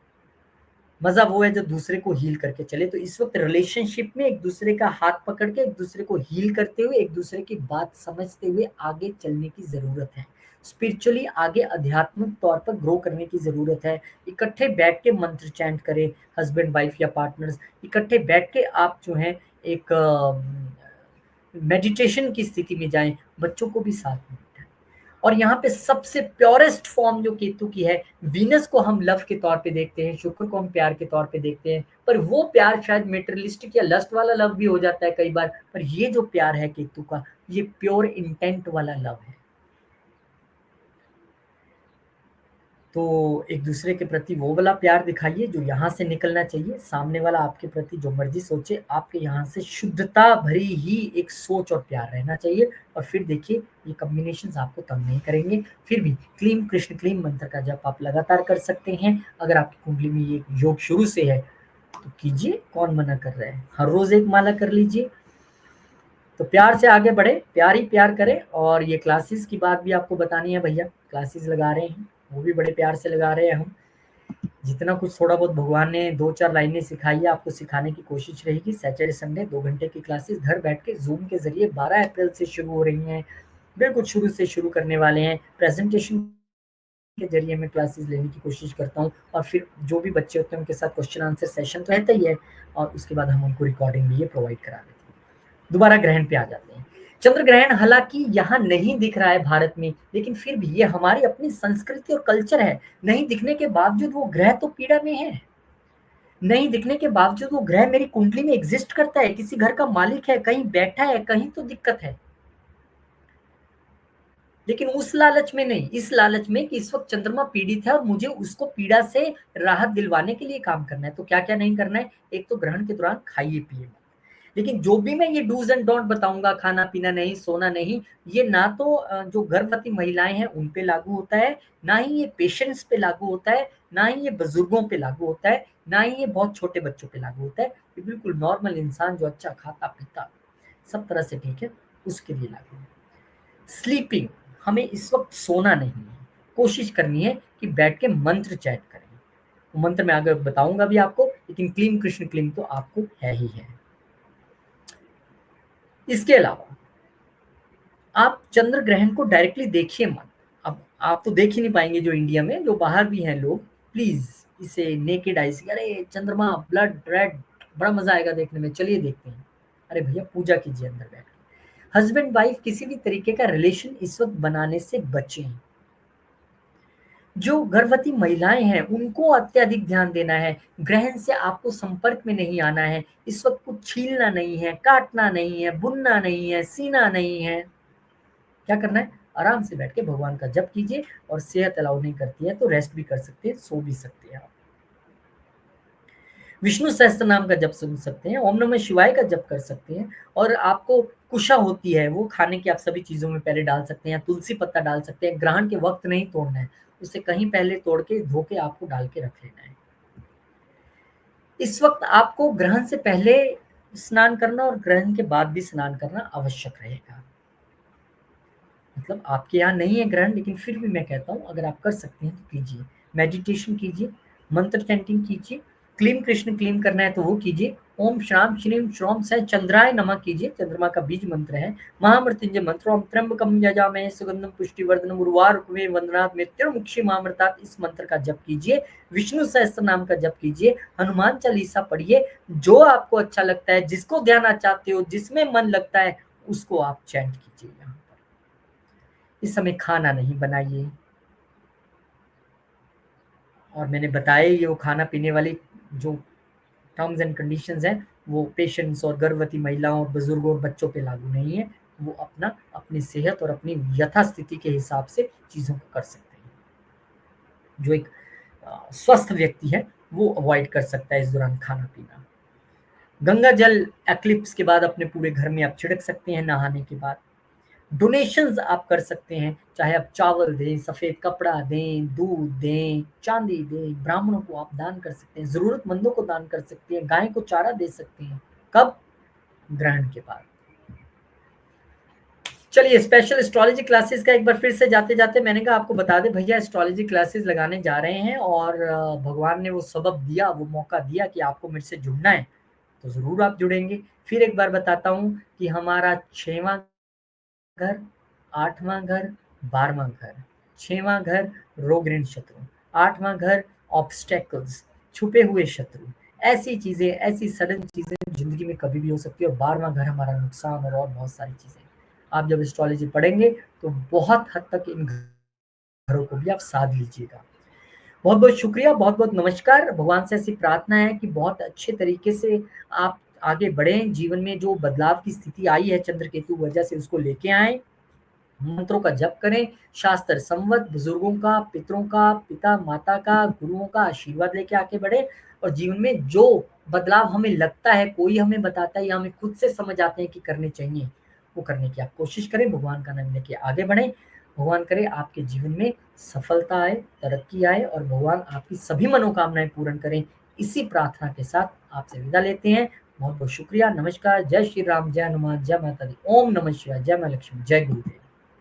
मजा वो है जब दूसरे को हील करके चले। तो इस वक्त रिलेशनशिप में एक दूसरे का हाथ पकड़ के एक दूसरे को हील करते हुए, एक दूसरे की बात समझते हुए आगे चलने की जरूरत है। स्पिरिचुअली आगे आध्यात्मिक तौर पर ग्रो करने की जरूरत है। इकट्ठे बैठ के मंत्र चैंट करें, हस्बैंड वाइफ या पार्टनर्स इकट्ठे बैठ के आप जो है एक मेडिटेशन की स्थिति में जाएं, बच्चों को भी साथ में बिठाएं। और यहाँ पे सबसे प्योरेस्ट फॉर्म जो केतु की है, वीनस को हम लव के तौर पे देखते हैं, शुक्र को हम प्यार के तौर पे देखते हैं, पर वो प्यार शायद मेटेरियलिस्टिक या लस्ट वाला लव भी हो जाता है कई बार, पर ये जो प्यार है केतु का, ये प्योर इंटेंट वाला लव है। तो एक दूसरे के प्रति वो वाला प्यार दिखाइए जो यहाँ से निकलना चाहिए। सामने वाला आपके प्रति जो मर्जी सोचे, आपके यहाँ से शुद्धता भरी ही एक सोच और प्यार रहना चाहिए। और फिर देखिए ये कॉम्बिनेशंस आपको तंग नहीं करेंगे। फिर भी क्लीम कृष्ण क्लीम मंत्र का जप आप लगातार कर सकते हैं। अगर आपकी कुंडली में ये योग शुरू से है तो कीजिए, कौन मना कर रहा है। हर रोज एक माला कर लीजिए। तो प्यार से आगे बढ़े, प्यार ही प्यार करें। और ये क्लासेस की बात भी आपको बतानी है भैया, क्लासेस लगा रहे हैं, वो भी बड़े प्यार से लगा रहे हैं हम। जितना कुछ थोड़ा बहुत भगवान ने 2-4 लाइनें सिखाई है, आपको सिखाने की कोशिश रहेगी। सैटरडे संडे 2 घंटे की क्लासेस घर बैठ के जूम के जरिए 12 अप्रैल से शुरू हो रही हैं। बिल्कुल शुरू से शुरू करने वाले हैं। प्रेजेंटेशन के जरिए मैं क्लासेस लेने की कोशिश करता हूँ, और फिर जो भी बच्चे होते हैं उनके साथ क्वेश्चन आंसर सेशन तो रहता ही है, और उसके बाद हम उनको रिकॉर्डिंग भी ये प्रोवाइड करा देते हैं। दोबारा ग्रहण पे आ जाते हैं। चंद्र ग्रहण हालांकि यहाँ नहीं दिख रहा है भारत में, लेकिन फिर भी ये हमारी अपनी संस्कृति और कल्चर है। नहीं दिखने के बावजूद वो ग्रह तो पीड़ा में है। नहीं दिखने के बावजूद वो ग्रह मेरी कुंडली में एग्जिस्ट करता है, किसी घर का मालिक है, कहीं बैठा है, कहीं तो दिक्कत है। लेकिन उस लालच में नहीं, इस लालच में कि इस वक्त चंद्रमा पीड़ित है और मुझे उसको पीड़ा से राहत दिलवाने के लिए काम करना है। तो क्या क्या नहीं करना है। एक तो ग्रहण के दौरान खाइए पिए मत, लेकिन जो भी मैं ये डूज एंड डोंट बताऊंगा, खाना पीना नहीं, सोना नहीं, ये ना तो जो गर्भवती महिलाएं हैं उन पे लागू होता है, ना ही ये पेशेंट्स पे लागू होता है, ना ही ये बुजुर्गों पे लागू होता है, ना ही ये बहुत छोटे बच्चों पे लागू होता है। ये बिल्कुल नॉर्मल इंसान जो अच्छा खाता पीता सब तरह से ठीक है, उसके लिए लागू है। स्लीपिंग, हमें इस वक्त सोना नहीं है, कोशिश करनी है कि बैठ के मंत्र चैट करें। वो मंत्र मैं आगे बताऊंगा भी आपको, लेकिन क्लीम कृष्ण क्लीम तो आपको है ही है। इसके अलावा आप चंद्र ग्रहण को डायरेक्टली देखिए मत। अब आप तो देख ही नहीं पाएंगे, जो इंडिया में जो बाहर भी हैं लोग, प्लीज इसे नेकेड आई से, अरे चंद्रमा ब्लड रेड, बड़ा मजा आएगा देखने में, चलिए देखते हैं। अरे भैया पूजा कीजिए अंदर बैठ के। हस्बैंड वाइफ किसी भी तरीके का रिलेशन इस वक्त बनाने से बचें। जो गर्भवती महिलाएं हैं उनको अत्यधिक ध्यान देना है। ग्रहण से आपको संपर्क में नहीं आना है। इस वक्त कुछ छीलना नहीं है, काटना नहीं है, बुनना नहीं है, सीना नहीं है। क्या करना है, आराम से बैठ के भगवान का जप कीजिए, और सेहत अलाउ नहीं करती है तो रेस्ट भी कर सकते हैं, सो भी सकते हैं आप। विष्णु सहस्त्र नाम का जप सुन सकते हैं, ओम नमः शिवाय का जप कर सकते हैं, और आपको कुशा होती है वो खाने की आप सभी चीजों में पहले डाल सकते हैं, तुलसी पत्ता डाल सकते हैं। ग्रहण के वक्त नहीं तोड़ना है, उसे कहीं पहले तोड़ के धो के आपको डाल के रख लेना है। इस वक्त आपको ग्रहण से पहले स्नान करना और ग्रहण के बाद भी स्नान करना आवश्यक रहेगा। मतलब आपके यहाँ नहीं है ग्रहण, लेकिन फिर भी मैं कहता हूँ अगर आप कर सकते हैं तो कीजिए। मेडिटेशन कीजिए, मंत्र चैंटिंग कीजिए, क्लीम कृष्ण क्लीम करना है तो वो कीजिए। ओम श्राम श्रीम श्रोम सह चंद्राय नमः कीजिए, चंद्रमा का बीज मंत्र है। महामृत्युंजय मंत्र, ओम त्र्यंबकम यजामहे सुगंधम पुष्टिवर्धनम उर्वारुकमे वंदनात् मृत्युर्मुक्षी मामृतात्, इस मंत्र का जप कीजिए। विष्णु सहस्त्र नाम का जप कीजिए, हनुमान चालीसा पढ़िए। जो आपको अच्छा लगता है, जिसको ध्यान चाहते हो, जिसमें मन लगता है, उसको आप चैंट कीजिए। यहाँ इस समय खाना नहीं बनाइए, और मैंने बताया ये वो खाना पीने वाली जो टर्म्स एंड कंडीशंस हैं वो पेशेंट्स और गर्भवती महिलाओं और बुजुर्गों और बच्चों पे लागू नहीं है। वो अपना अपनी सेहत और अपनी यथास्थिति के हिसाब से चीज़ों को कर सकते हैं। जो एक स्वस्थ व्यक्ति है वो अवॉइड कर सकता है इस दौरान खाना पीना। गंगा जल एक्लिप्स के बाद अपने पूरे घर में आप छिड़क सकते हैं नहाने के बाद। डोनेशंस आप कर सकते हैं, चाहे आप चावल दें, सफेद कपड़ा दें, दूध दें, चांदी दें, ब्राह्मणों को आप दान कर सकते हैं, जरूरतमंदों को दान कर सकते हैं, गाय को चारा दे सकते हैं। कब, ग्रहण के बाद। चलिए स्पेशल एस्ट्रोलॉजी क्लासेस का एक बार फिर से जाते जाते मैंने कहा आपको बता दे भैया, एस्ट्रोलॉजी क्लासेस लगाने जा रहे हैं, और भगवान ने वो सबब दिया, वो मौका दिया कि आपको मेरे से जुड़ना है, तो जरूर आप जुड़ेंगे। फिर एक बार बताता हूँ कि हमारा 6वां घर, 8वां घर, 12वां घर। 6वां घर रोग ऋण शत्रु, 8वां घर ऑब्स्टेकल्स, छुपे हुए शत्रु, ऐसी चीजें, ऐसी सडन चीजें जिंदगी में कभी भी हो सकती है। और 12वां घर हमारा नुकसान और बहुत सारी चीजें। आप जब एस्ट्रोलॉजी पढ़ेंगे तो बहुत हद तक इन घरों को भी आप साध लीजिएगा। बहुत बहुत शुक्रिया, बहुत बहुत नमस्कार। भगवान से ऐसी प्रार्थना है कि बहुत अच्छे तरीके से आप आगे बढ़ें, जीवन में जो बदलाव की स्थिति आई है चंद्र केतु वजह से उसको लेके आए, मंत्रों का जप करें, शास्त्र संवत, बुजुर्गों का, पितरों का, पिता माता का, गुरुओं का आशीर्वाद लेके आगे बढ़े, और जीवन में जो बदलाव हमें लगता है, कोई हमें बताता है या हमें खुद से समझ आते हैं कि करने चाहिए, वो करने की आप कोशिश करें। भगवान का नाम लेके आगे बढ़ें। भगवान करे आपके जीवन में सफलता आए, तरक्की आए, और भगवान आपकी सभी मनोकामनाएं पूर्ण करें। इसी प्रार्थना के साथ आपसे विदा लेते हैं। बहुत बहुत शुक्रिया, नमस्कार, जय श्री राम, जय हनुमान, जय माता दी, ओम नमः शिवाय, जय मां लक्ष्मी, जय गुरुदेव।